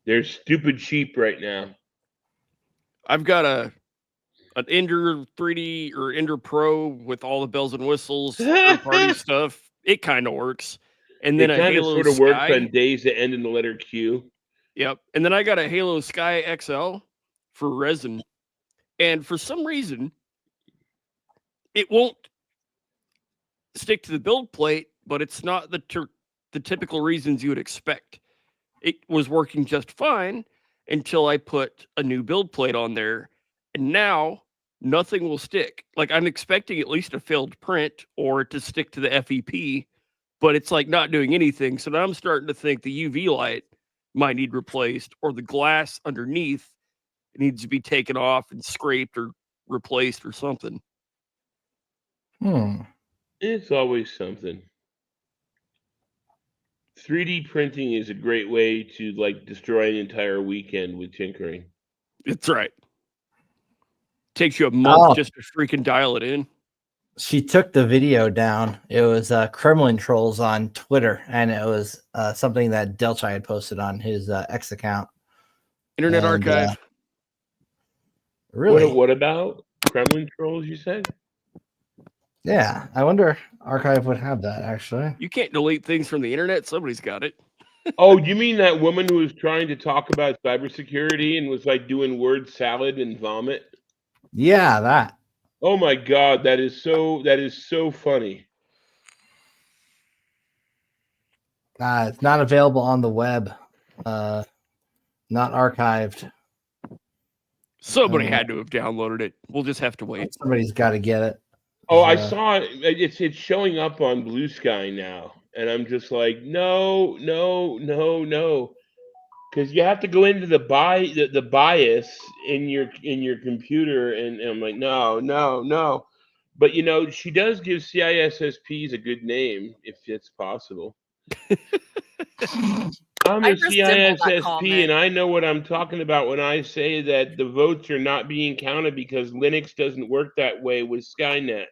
They're stupid cheap right now. I've got an Ender 3D or Ender Pro with all the bells and whistles, third-party stuff. It kind of works. And then it a kind of Halo sort of Sky. works on days that end in the letter Q. Yep. And then I got a Halo Sky XL for resin. And for some reason, it won't stick to the build plate, but it's not the typical reasons you would expect. It was working just fine until I put a new build plate on there. And now nothing will stick. Like, I'm expecting at least a failed print or to stick to the FEP, but it's like not doing anything. So now I'm starting to think the UV light might need replaced, or the glass underneath needs to be taken off and scraped or replaced or something. It's always something. 3D printing is a great way to like destroy an entire weekend with tinkering. It's right. Takes you a month just to freaking dial it in. She took the video down. It was Kremlin trolls on Twitter, and it was something that Delchai had posted on his X account. Internet Archive. Really? What about Kremlin trolls, you said? Yeah, I wonder Archive would have that, actually. You can't delete things from the internet. Somebody's got it. Oh, you mean that woman who was trying to talk about cybersecurity and was like doing word salad and vomit? Yeah, that. Oh my God, that is so funny. It's not available on the web. Not archived. Somebody had to have downloaded it. We'll just have to wait. Somebody's got to get it. Oh, I saw it. It's showing up on Blue Sky now, and I'm just like, no, because you have to go into the BIOS in your computer, and I'm like, no. But you know, she does give CISSPs a good name if it's possible. I'm a CISSP, and I know what I'm talking about when I say that the votes are not being counted because Linux doesn't work that way with Skynet.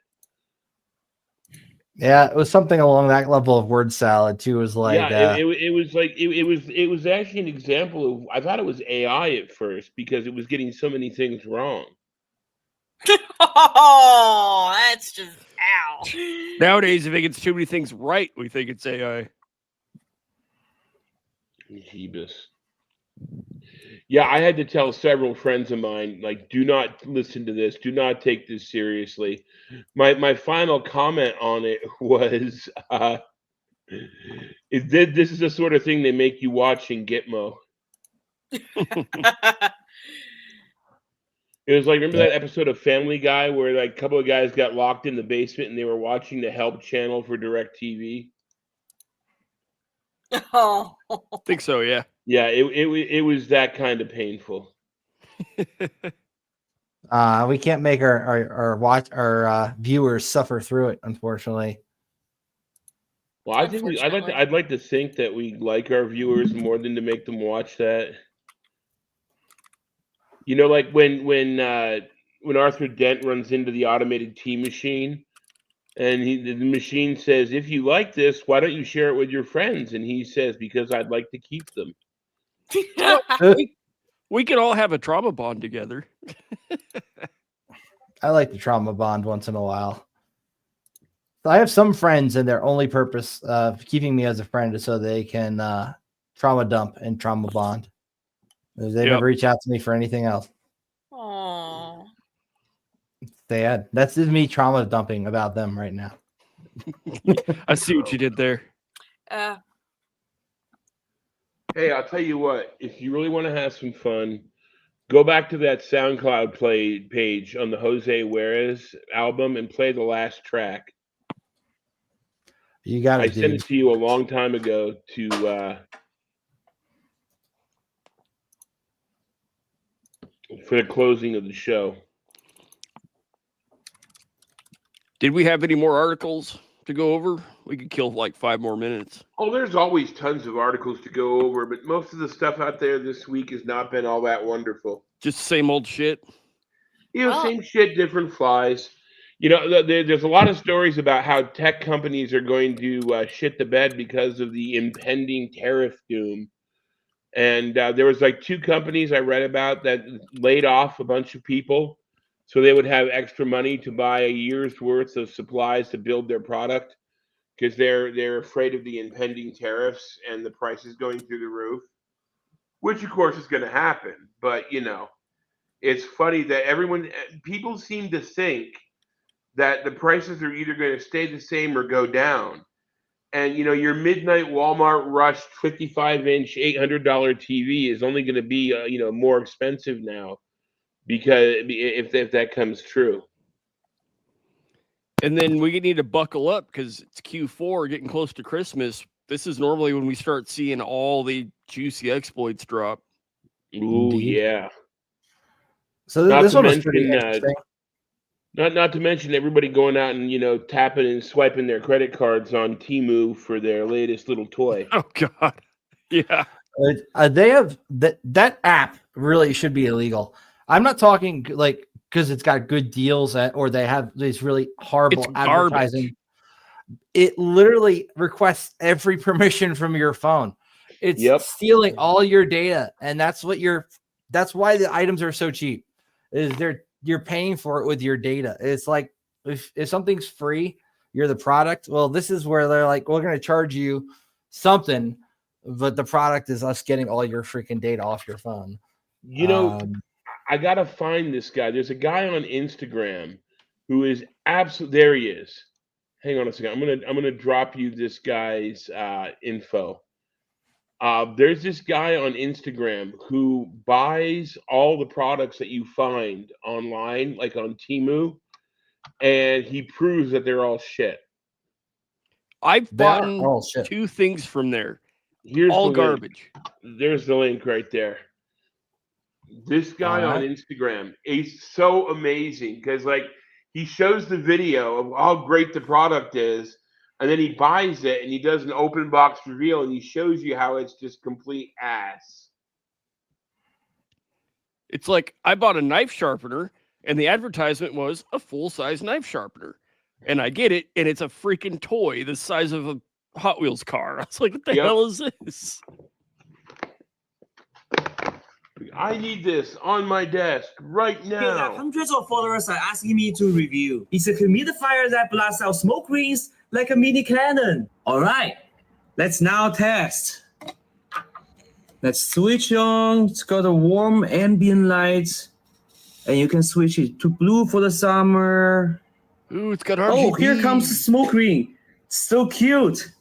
Yeah, it was something along that level of word salad too. It was like, it was actually an example of. I thought it was AI at first because it was getting so many things wrong. Oh, that's just ow. Nowadays, if it gets too many things right, we think it's AI. Jeebus. Yeah, I had to tell several friends of mine, like, do not listen to this. Do not take this seriously. My final comment on it was, this is the sort of thing they make you watch in Gitmo. It was like, remember that episode of Family Guy where like a couple of guys got locked in the basement and they were watching the Help channel for DirecTV? Oh. I think so, yeah. Yeah, it was that kind of painful. We can't make our viewers suffer through it, unfortunately. Well, I think I'd like to think that we like our viewers more than to make them watch that. You know, like when Arthur Dent runs into the automated tea machine, and the machine says, "If you like this, why don't you share it with your friends?" And he says, "Because I'd like to keep them." We could all have a trauma bond together. I like the trauma bond once in a while. I have some friends, and their only purpose of keeping me as a friend is so they can trauma dump and trauma bond. They never reach out to me for anything else. Aww. Sad. That's just me trauma dumping about them right now. I see what you did there. Hey, I'll tell you what. If you really want to have some fun, go back to that SoundCloud page on the Jose Juarez album and play the last track. You got it. I sent it to you a long time ago for the closing of the show. Did we have any more articles to go over? We could kill like 5 more minutes. Oh, there's always tons of articles to go over, but most of the stuff out there this week has not been all that wonderful. Just same old shit. You know, same shit, different flies. You know, there's a lot of stories about how tech companies are going to shit the bed because of the impending tariff doom. And there was like 2 companies I read about that laid off a bunch of people so they would have extra money to buy a year's worth of supplies to build their product because they're afraid of the impending tariffs and the prices going through the roof, which of course is going to happen. But, you know, it's funny that people seem to think that the prices are either going to stay the same or go down. And, you know, your midnight Walmart Rush 55-inch $800 TV is only going to be, more expensive now because if that comes true. And then we need to buckle up because it's Q4, getting close to Christmas. This is normally when we start seeing all the juicy exploits drop. Ooh, Indeed. yeah. So this one was pretty interesting. Not to mention everybody going out and, tapping and swiping their credit cards on Temu for their latest little toy. Oh, God. Yeah. They have that app really should be illegal. I'm not talking like because it's got good deals or they have these really horrible advertising. It literally requests every permission from your phone. It's stealing all your data. And that's why the items are so cheap is you're paying for it with your data. It's like if something's free, you're the product. Well, this is where they're like, we're going to charge you something, but the product is us getting all your freaking data off your phone. I got to find this guy. There's a guy on Instagram who is absolutely, there he is. Hang on a second. I'm going to drop you this guy's info. There's this guy on Instagram who buys all the products that you find online, like on Temu, and he proves that they're all shit. I've bought 2 things from there. Here's all the garbage. Link. There's the link right there. This guy on Instagram is so amazing because, like, he shows the video of how great the product is. And then he buys it and he does an open box reveal and he shows you how it's just complete ass. It's like I bought a knife sharpener and the advertisement was a full-size knife sharpener. And I get it, and it's a freaking toy the size of a Hot Wheels car. I was like, what the hell is this? I need this on my desk right That now. hundreds of followers are asking me to review. It's a humidifier that blasts out smoke rings like a mini cannon. All right, let's now test. Let's switch on. It's got a warm ambient light, and you can switch it to blue for the summer. Ooh, it's got RGB. Oh, here comes the smoke ring. So cute.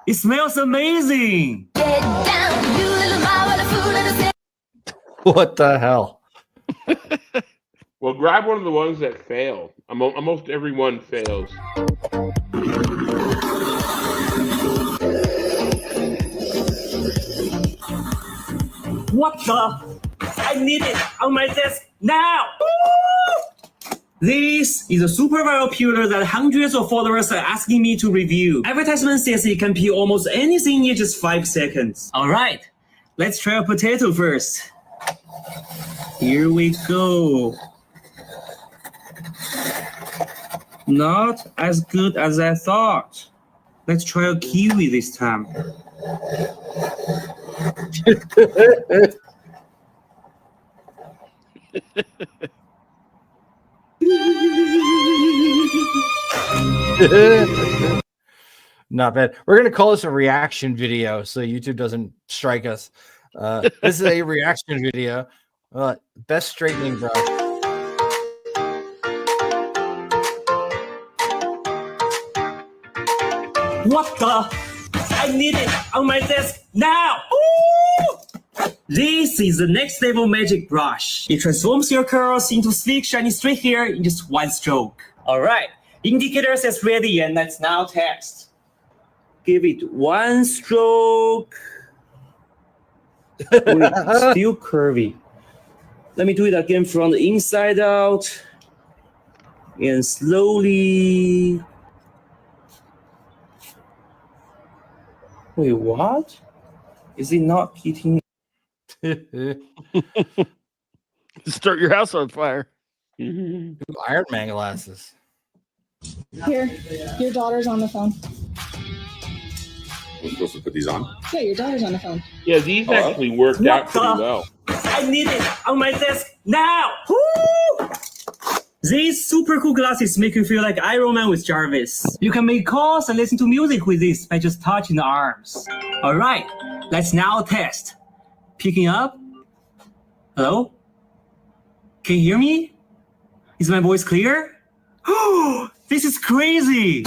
It smells amazing. What the hell? Well, grab one of the ones that fail. Almost every one fails. What the? I need it on my desk now. Woo! This is a super viral peeler that hundreds of followers are asking me to review. Advertisement says it can peel almost anything in just 5 seconds. All right, let's try a potato first. Here we go. Not as good as I thought. Let's try a kiwi this time. Not bad. We're gonna call this a reaction video so YouTube doesn't strike us. This is a reaction video. Best straightening brush. What the? I need it on my desk now! Ooh! This is the next level magic brush. It transforms your curls into sleek, shiny straight hair in just one stroke. All right, indicator says ready, and let's now test. Give it one stroke. Wait, still curvy. Let me do it again from the inside out. And slowly. Wait, what? Is it not getting? Start your house on fire. Iron Man glasses. Here, your daughter's on the phone. We're supposed to put these on? Yeah, your daughter's on the phone. Yeah, these actually worked out pretty well. I need it on my desk now! Woo! These super cool glasses make you feel like Iron Man with Jarvis. You can make calls and listen to music with this by just touching the arms. All right, let's now test. Picking up. Hello? Can you hear me? Is my voice clear? Oh, this is crazy!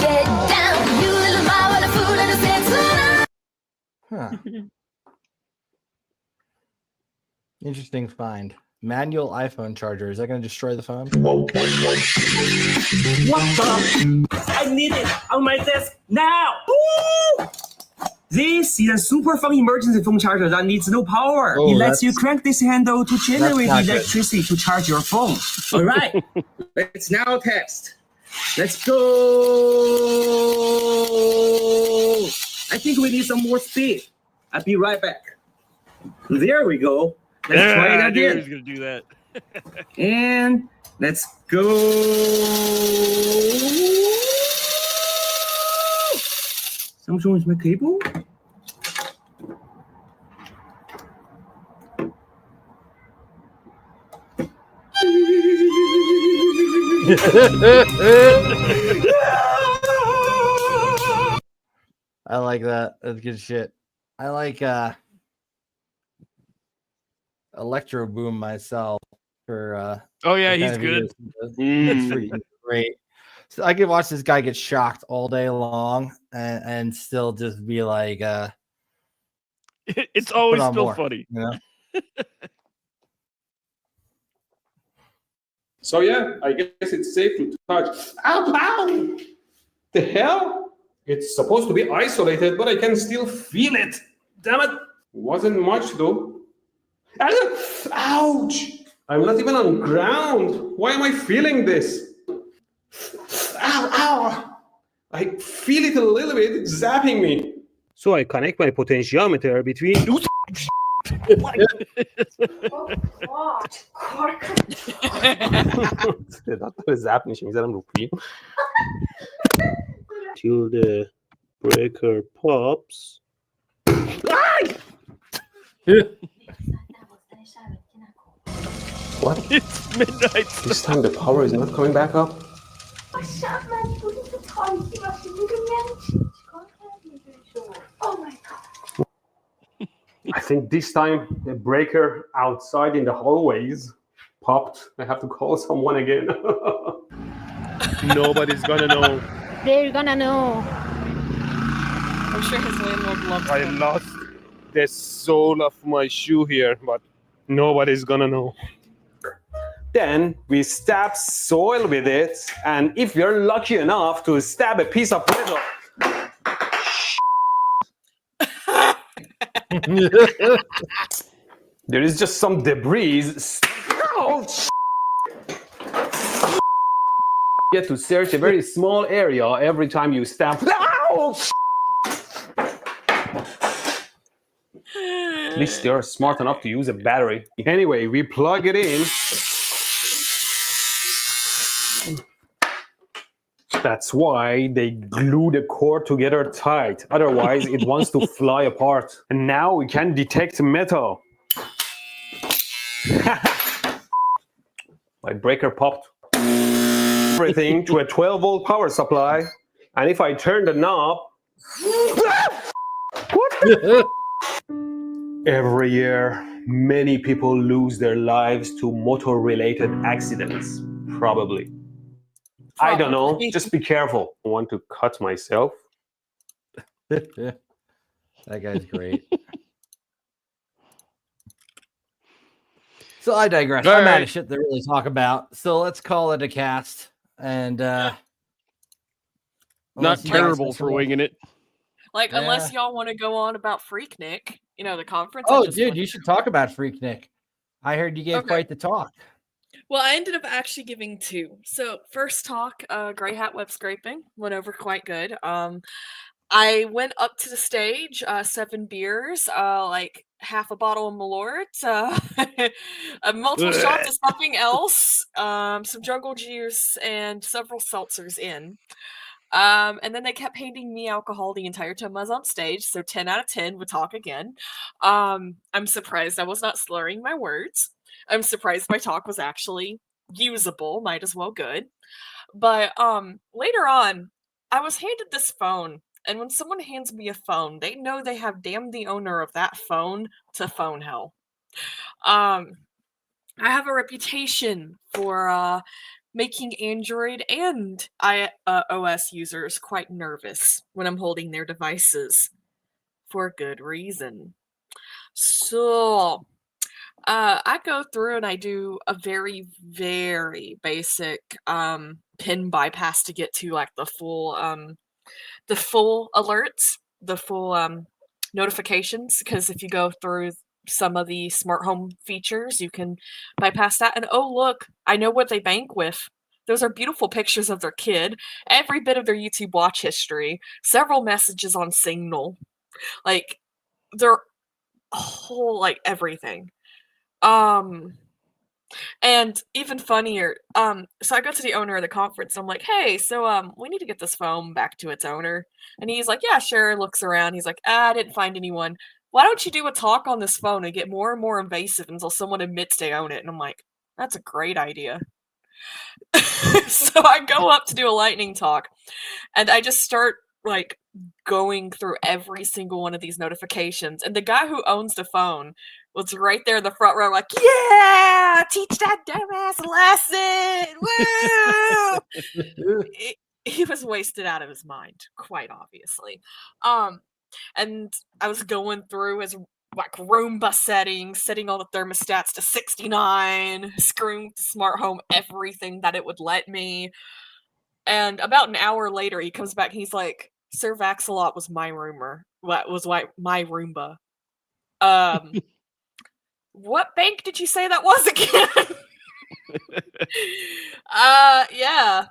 Huh. Interesting find. Manual iPhone charger. Is that going to destroy the phone? What the? I need it on my desk now! Woo! This is a super fun emergency phone charger that needs no power. Oh, it lets you crank this handle to generate not good. electricity to charge your phone. All right, let's now test. Let's go. I think we need some more speed. I'll be right back. There we go. Let's try it I knew he was again. going to do that. And let's go. Something with my cable? I like that. That's good shit. I like Electro Boom myself for Oh, yeah, the he's kind of good. videos he does. It's freaking great. So I could watch this guy get shocked all day long and still just be like It's always on still more. funny. you know? So yeah, I guess it's safe to touch. Ow, ow! The hell? It's supposed to be isolated, but I can still feel it. Damn it! Wasn't much though. Ouch! I'm not even on ground. Why am I feeling this? Ow, ow! I feel it a little bit. It's zapping me. So I connect my potentiometer between. داره زپ میشه میذارم رو پی Till the breaker pops. What? It's midnight. This time the power is not coming back up? I think this time the breaker outside in the hallways popped. I have to call someone again. Nobody's gonna know. They're gonna know. I'm sure his landlord loves I him. lost the sole of my shoe here, but nobody's gonna know. Then we stab soil with it, and if you're lucky enough to stab a piece of metal, there is just some debris. Oh, you get to search a very small area every time you stab. Oh, at least they're smart enough to use a battery. Anyway, we plug it in. That's why they glue the cord together tight. Otherwise, it wants to fly apart. And now we can detect metal. My breaker popped. Everything to a 12-volt power supply. And if I turn the knob... What? Every year, many people lose their lives to motor-related accidents. Probably. I don't know. Just be careful. I want to cut myself. That guy's great. So I digress. I'm out of shit to really talk about. So let's call it a cast. And not unless you guys terrible have for some- winging it. Like, Yeah. unless y'all want to go on about Freaknik, the conference. Oh, I just dude, went you should talk about Freaknik. I heard you gave Okay. quite the talk. Well, I ended up actually giving two. So first talk, Grey Hat Web Scraping went over quite good. I went up to the stage, 7 beers, like half a bottle of Malort, multiple shots of something else, some jungle juice, and several seltzers in. And then they kept handing me alcohol the entire time I was on stage, so 10 out of 10 would talk again. I'm surprised I was not slurring my words. I'm surprised my talk was actually usable, might as well good. But later on, I was handed this phone, and when someone hands me a phone, they know they have damned the owner of that phone to phone hell. I have a reputation for making Android and iOS users quite nervous when I'm holding their devices, for good reason. So I go through and I do a very, very basic pin bypass to get to like the full alerts, the full notifications. Because if you go through some of the smart home features, you can bypass that. And oh look, I know what they bank with. Those are beautiful pictures of their kid, every bit of their YouTube watch history, several messages on Signal, like their whole everything. And even funnier, so I go to the owner of the conference and I'm like, hey, so we need to get this phone back to its owner. And he's like, yeah, sure. Looks around. He's like, I didn't find anyone. Why don't you do a talk on this phone and get more and more invasive until someone admits they own it? And I'm like, that's a great idea. So I go up to do a lightning talk and I just start going through every single one of these notifications. And the guy who owns the phone was right there in the front row, like, yeah, teach that dumbass a lesson. Woo! He was wasted out of his mind, quite obviously. And I was going through his Roomba settings, setting all the thermostats to 69, screwing the smart home everything that it would let me. And about an hour later, he comes back and he's like, Sir Vaxalot was my my Roomba. What bank did you say that was again? Yeah.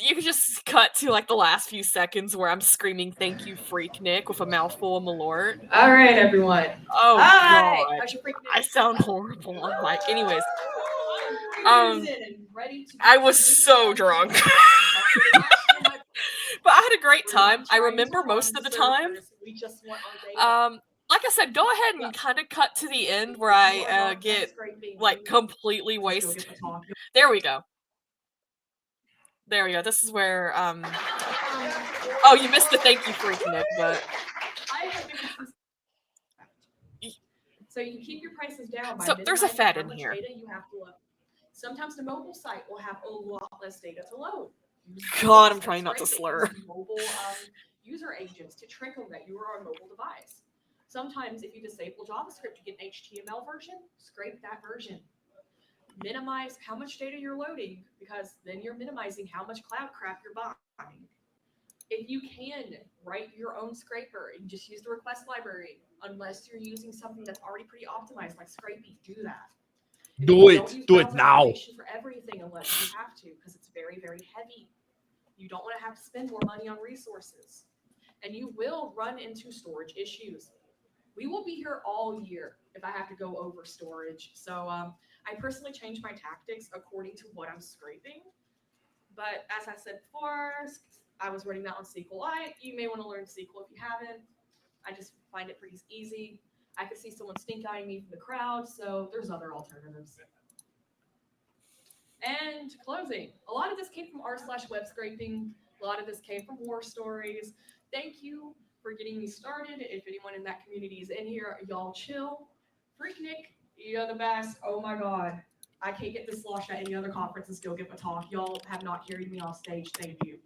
You can just cut to the last few seconds where I'm screaming, "Thank you, Freaknik," with a mouthful of Malort. All right, everyone. Oh Hi. God, How's your Freaknik? I sound horrible. I'm like, anyways. I was so drunk. But I had a great time. I remember most of the time. like I said, go ahead and kind of cut to the end where I get like completely wasted. There we go. There we go. This is where oh, you missed the thank you, Freaknik, but so you can keep your prices down. By so there's a Fed in here. Data you have to load. Sometimes the mobile site will have a lot less data to load. God, I'm trying not to slur. Mobile user agents to trickle that you are on a mobile device. Sometimes if you disable JavaScript, you get an HTML version, scrape that version. Minimize how much data you're loading, because then you're minimizing how much cloud crap you're buying. If you can write your own scraper and just use the request library, unless you're using something that's already pretty optimized like Scrapey, do that. Do it now. For everything unless you have to, because it's very, very heavy. You don't want to have to spend more money on resources. And you will run into storage issues. We will be here all year if I have to go over storage. So I personally change my tactics according to what I'm scraping. But as I said before, I was running that on SQLite. You may want to learn SQL if you haven't. I just find it pretty easy. I could see someone stink-eyeing me from the crowd, so there's other alternatives. And closing. A lot of this came from r/web scraping. A lot of this came from war stories. Thank you for getting me started. If anyone in that community is in here, y'all chill. Freaknik, you're the best. Oh my God. I can't get this slosh at any other conference and still give a talk. Y'all have not carried me off stage. Thank you.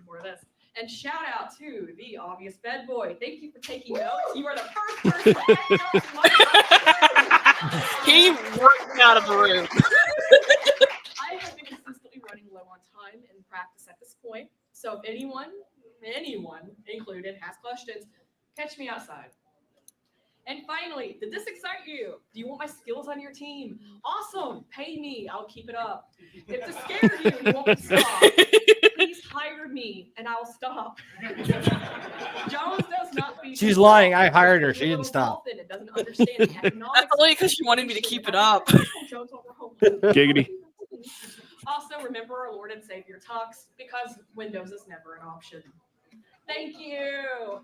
More of this. And shout out to the obvious bed boy. Thank you for taking notes. You are the first person to take notes in my He worked out of the room. I have been consistently running low on time in practice at this point. So if anyone included, has questions, catch me outside. And finally, did this excite you? Do you want my skills on your team? Awesome. Pay me. I'll keep it up. If this scared you, you won't stop. Please hire me and I'll stop. Jones does not feed She's lying. I hired her. She didn't stop. It doesn't understand the economics. That's only because she wanted me to keep it up. Giggity. Also, remember our Lord and Savior talks, because Windows is never an option. Thank you.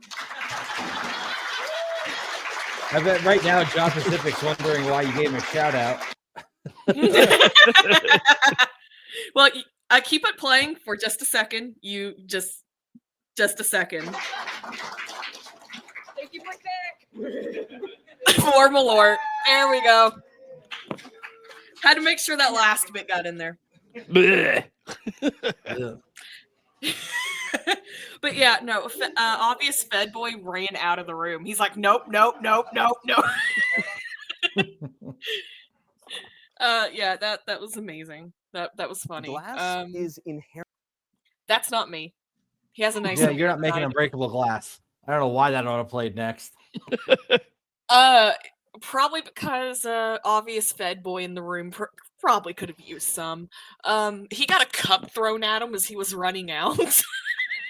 I bet right now John Pacific's wondering why you gave him a shout out. Well, I keep it playing for just a second. You just a second. Thank you, Freaknik. For Malort. There we go. Had to make sure that last bit got in there. But yeah, no, obvious Fed boy ran out of the room. He's like, nope. Yeah, that was amazing. That was funny. Glass is inherent. That's not me. He has a nice. Yeah, you're not making unbreakable glass. I don't know why that auto played next. Probably because obvious Fed boy in the room probably could have used some. He got a cup thrown at him as he was running out.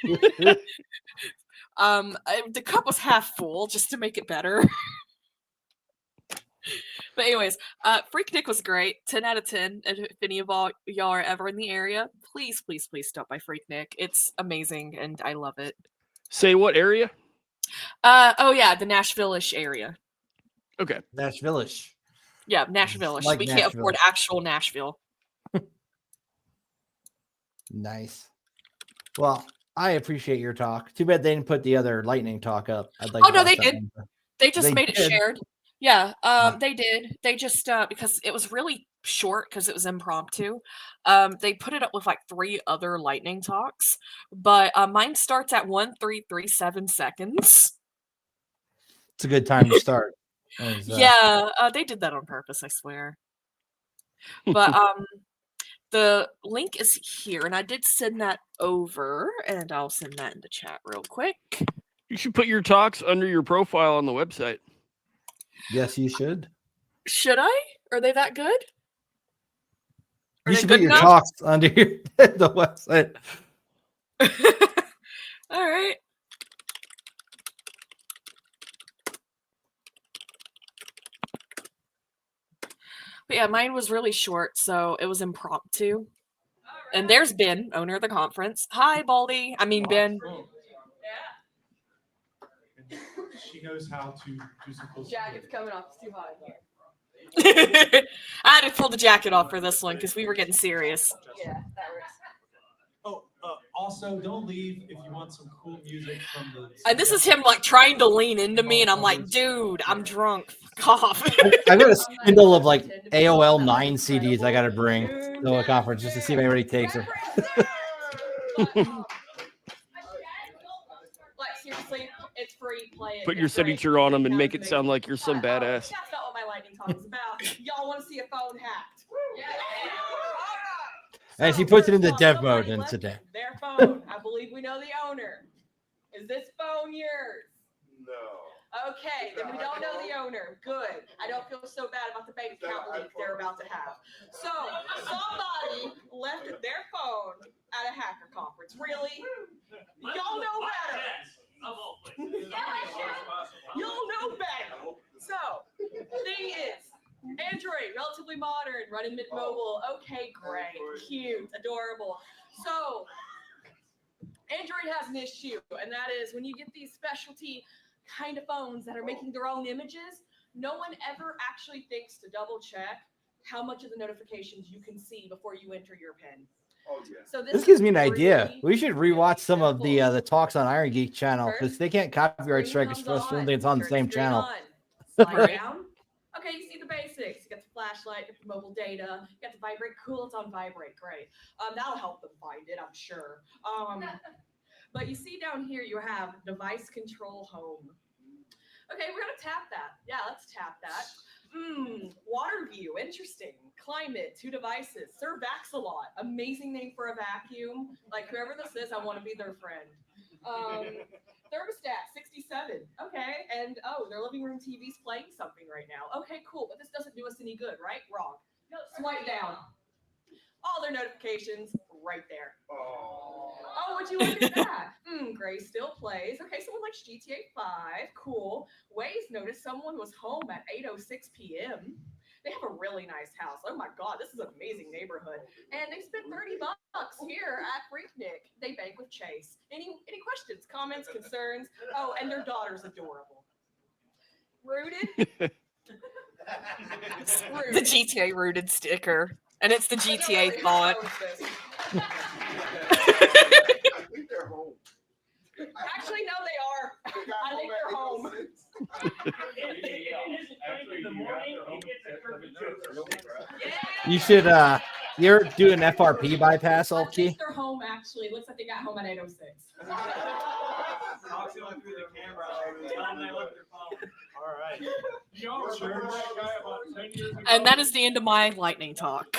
The cup was half full just to make it better. But anyways, Freaknik was great. 10 out of 10. And if any of y'all are ever in the area, please stop by Freaknik. It's amazing and I love it. Say what area? Oh yeah, the Nashville-ish area. Okay. Nashville-ish. Yeah, Nashville-ish. Like we Nashville. can't afford actual Nashville. Nice. Well, I appreciate your talk. Too bad they didn't put the other lightning talk up. I'd like. Oh no, they did. They just made it did. shared. Yeah, they did. They just because it was really short because it was impromptu. They put it up with like 3 other lightning talks, but mine starts at 1337 seconds. It's a good time to start. Yeah, they did that on purpose, I swear. But the link is here, and I did send that over, and I'll send that in the chat real quick. You should put your talks under your profile on the website. Yes, you should. Should I? Are they that good? You should put your talks under the website. All right. But yeah, mine was really short, so it was impromptu. And there's Ben, owner of the conference. Hi, Baldy. I mean, Ben. She knows how to do some cool Jacket's coming off. It's too hot in here. I had to pull the jacket off for this one because we were getting serious. Yeah, that works. Oh, also, don't leave if you want some cool music from the. And this is him like trying to lean into me, and I'm like, dude, I'm drunk. Fuck off. I got a spindle of like AOL 9 CDs I got to bring to a conference just to see if anybody takes them. Like seriously, it's free. Play it. Put your It's great. signature on them and make it sound like you're some badass. That's not what my lightning talk is about. Y'all want to see a phone hacked? Yeah. And she puts it into dev mode and today. Their phone. I believe we know the owner. Is this phone yours? No. Okay, then we don't know the owner. Good. I don't feel so bad about the bank account leak they're about to have. So somebody left their phone at a hacker conference. Really? Y'all know better. Y'all know better. So, thing is, Android, relatively modern, running mid-mobile. Okay, great, cute, adorable. So, Android has an issue, and that is when you get these specialty kind of phones that are making their own images, no one ever actually thinks to double check how much of the notifications you can see before you enter your PIN. Oh, yeah. So This gives me an idea. We should rewatch some of the talks on Iron Geek channel because they can't copyright strike us for something that's on the same channel. Slide down. Okay, you see the basics. You got the flashlight, you got the mobile data, you got the vibrate. Cool, it's on vibrate. Great. That'll help them find it, I'm sure. But you see down here, you have device control home. Okay, we're gonna tap that. Yeah, let's tap that. Water view, interesting. Climate, 2 devices. Sir Vaxalot, amazing name for a vacuum. Like whoever this is, I want to be their friend. Thermostat, 67. Okay, and their living room TV's playing something right now. Okay, cool, but this doesn't do us any good, right? Wrong. Swipe down. All their notifications right there. Oh, would you look at that? Gray still plays. Okay, someone likes GTA 5. Cool. Waze noticed someone was home at 8:06 p.m. They have a really nice house. Oh my God, this is an amazing neighborhood. And they spent $30 here at Freaknik. They bank with Chase. Any questions, comments, concerns? Oh, and their daughter's adorable. Rooted? The GTA rooted sticker. And it's the GTA font. Actually, no, they are. I think they're home. You should you're doing FRP bypass, Ulkey. They're home, actually. It looks like they got home at 8:06. All right. And that is the end of my lightning talk.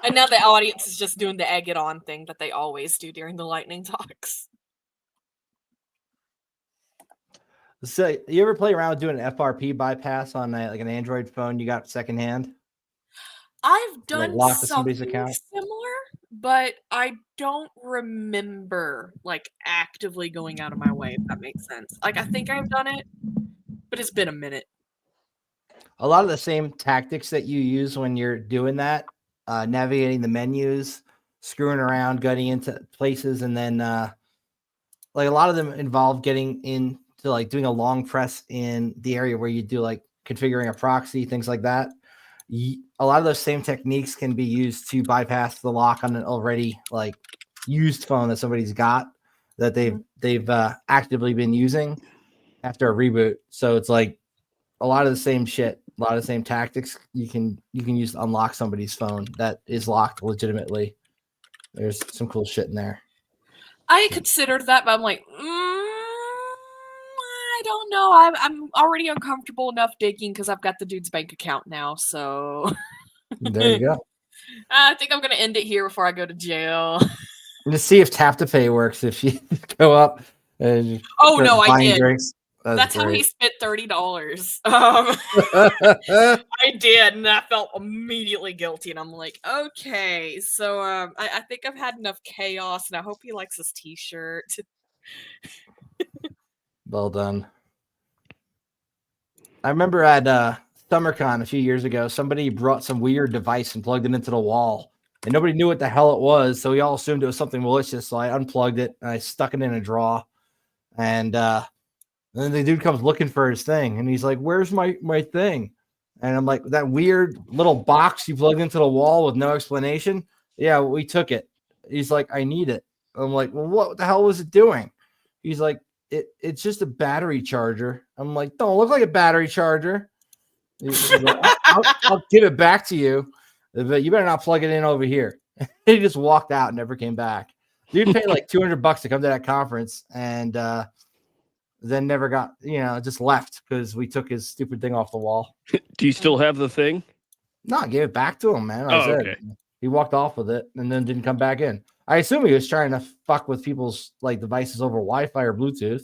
And now the audience is just doing the egg it on thing that they always do during the lightning talks. So you ever play around with doing an FRP bypass on like an Android phone you got secondhand? I've done lock to something somebody's account? similar, but I don't remember like actively going out of my way, if that makes sense. Like I think I've done it, but it's been a minute. A lot of the same tactics that you use when you're doing that, navigating the menus, screwing around, getting into places, and then like a lot of them involve getting into like doing a long press in the area where you do like configuring a proxy, things like that. A lot of those same techniques can be used to bypass the lock on an already like used phone that somebody's got that they've actively been using after a reboot. So it's like a lot of the same shit, a lot of the same tactics you can use to unlock somebody's phone that is locked legitimately. There's some cool shit in there. I considered that, but I'm like, I don't know. I'm already uncomfortable enough digging because I've got the dude's bank account now. So There you go. I think I'm gonna end it here before I go to jail. And to see if tap to pay works if you go up. And Oh no, I did. drinks. That's how he great. spent $30. I did, and I felt immediately guilty. And I'm like, okay, so I think I've had enough chaos, and I hope he likes his T-shirt. Well done. I remember at SummerCon a few years ago, somebody brought some weird device and plugged it into the wall and nobody knew what the hell it was. So we all assumed it was something malicious. So I unplugged it and I stuck it in a drawer. And then the dude comes looking for his thing, and he's like, "Where's my thing?" And I'm like, "That weird little box you plugged into the wall with no explanation." Yeah, we took it. He's like, "I need it." I'm like, "Well, what the hell was it doing?" He's like, "It's just a battery charger." I'm like, "Don't look like a battery charger." He's like, I'll give it back to you, but you better not plug it in over here. He just walked out and never came back. Dude paid like $200 to come to that conference, and then never got, just left because we took his stupid thing off the wall. Do you still have the thing? No, I gave it back to him, man. I said, okay. He walked off with it and then didn't come back in. I assume he was trying to fuck with people's like devices over Wi-Fi or Bluetooth,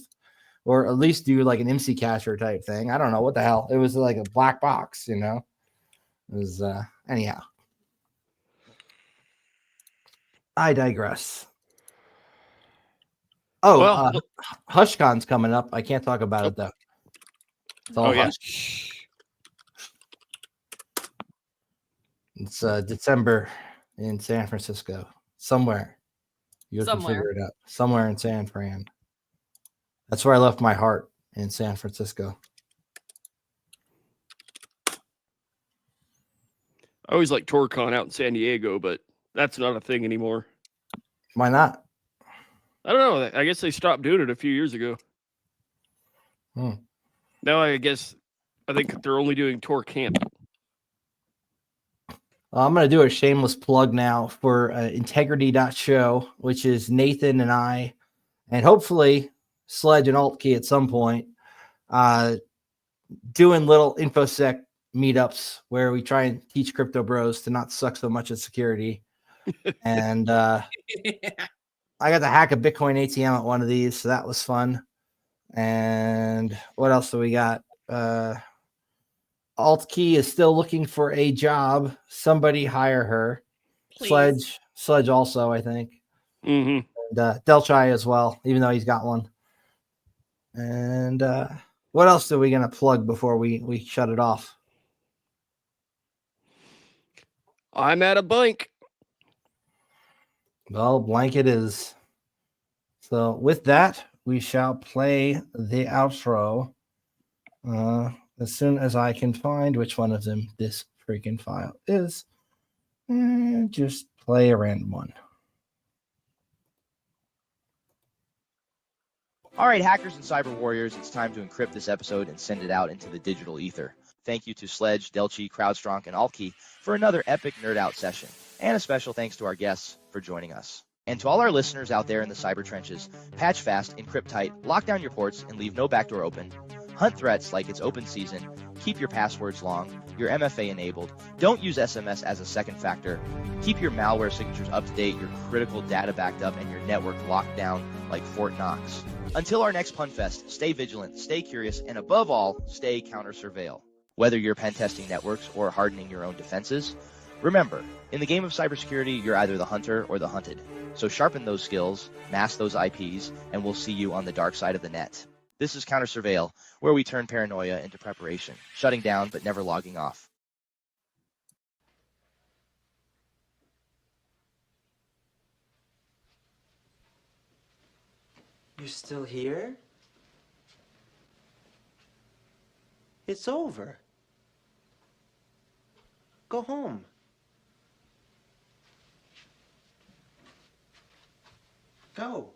or at least do like an MC cacher type thing. I don't know what the hell. It was like a black box, It was anyhow. I digress. Oh, Well, HushCon's coming up. I can't talk about it though. It's all hush. It's December in San Francisco. Somewhere. You can figure it out. Somewhere in San Fran. That's where I left my heart, in San Francisco. I always like TorCon out in San Diego, but that's not a thing anymore. Why not? I don't know. I guess they stopped doing it a few years ago. Now I think they're only doing Tor Camp. I'm going to do a shameless plug now for integrity.show, which is Nathan and I, and hopefully Sledge and Altkey at some point, doing little InfoSec meetups where we try and teach crypto bros to not suck so much at security. And I got to hack a Bitcoin ATM at one of these, so that was fun. And what else do we got? Altkey is still looking for a job. Somebody hire her. Please. Sledge also, I think. Mm-hmm. And Delchai as well, even though he's got one. And what else are we going to plug before we shut it off? I'm at a blank. Well, blank it is. So with that, we shall play the outro as soon as I can find which one of them this freaking file is. And just play a random one. All right, hackers and cyber warriors, it's time to encrypt this episode and send it out into the digital ether. Thank you to Sledge, Delchi, CrowdStrong, and Altkey for another epic nerd out session. And a special thanks to our guests for joining us. And to all our listeners out there in the cyber trenches, patch fast, encrypt tight, lock down your ports, and leave no backdoor open. Hunt threats like it's open season. Keep your passwords long, your MFA enabled. Don't use SMS as a second factor. Keep your malware signatures up to date, your critical data backed up, and your network locked down like Fort Knox. Until our next PunFest, stay vigilant, stay curious, and above all, stay counter-surveil. Whether you're pen testing networks or hardening your own defenses, remember, in the game of cybersecurity, you're either the hunter or the hunted. So sharpen those skills, mask those IPs, and we'll see you on the dark side of the net. This is Counter Surveil, where we turn paranoia into preparation, shutting down but never logging off. You're still here? It's over. Go home. Go.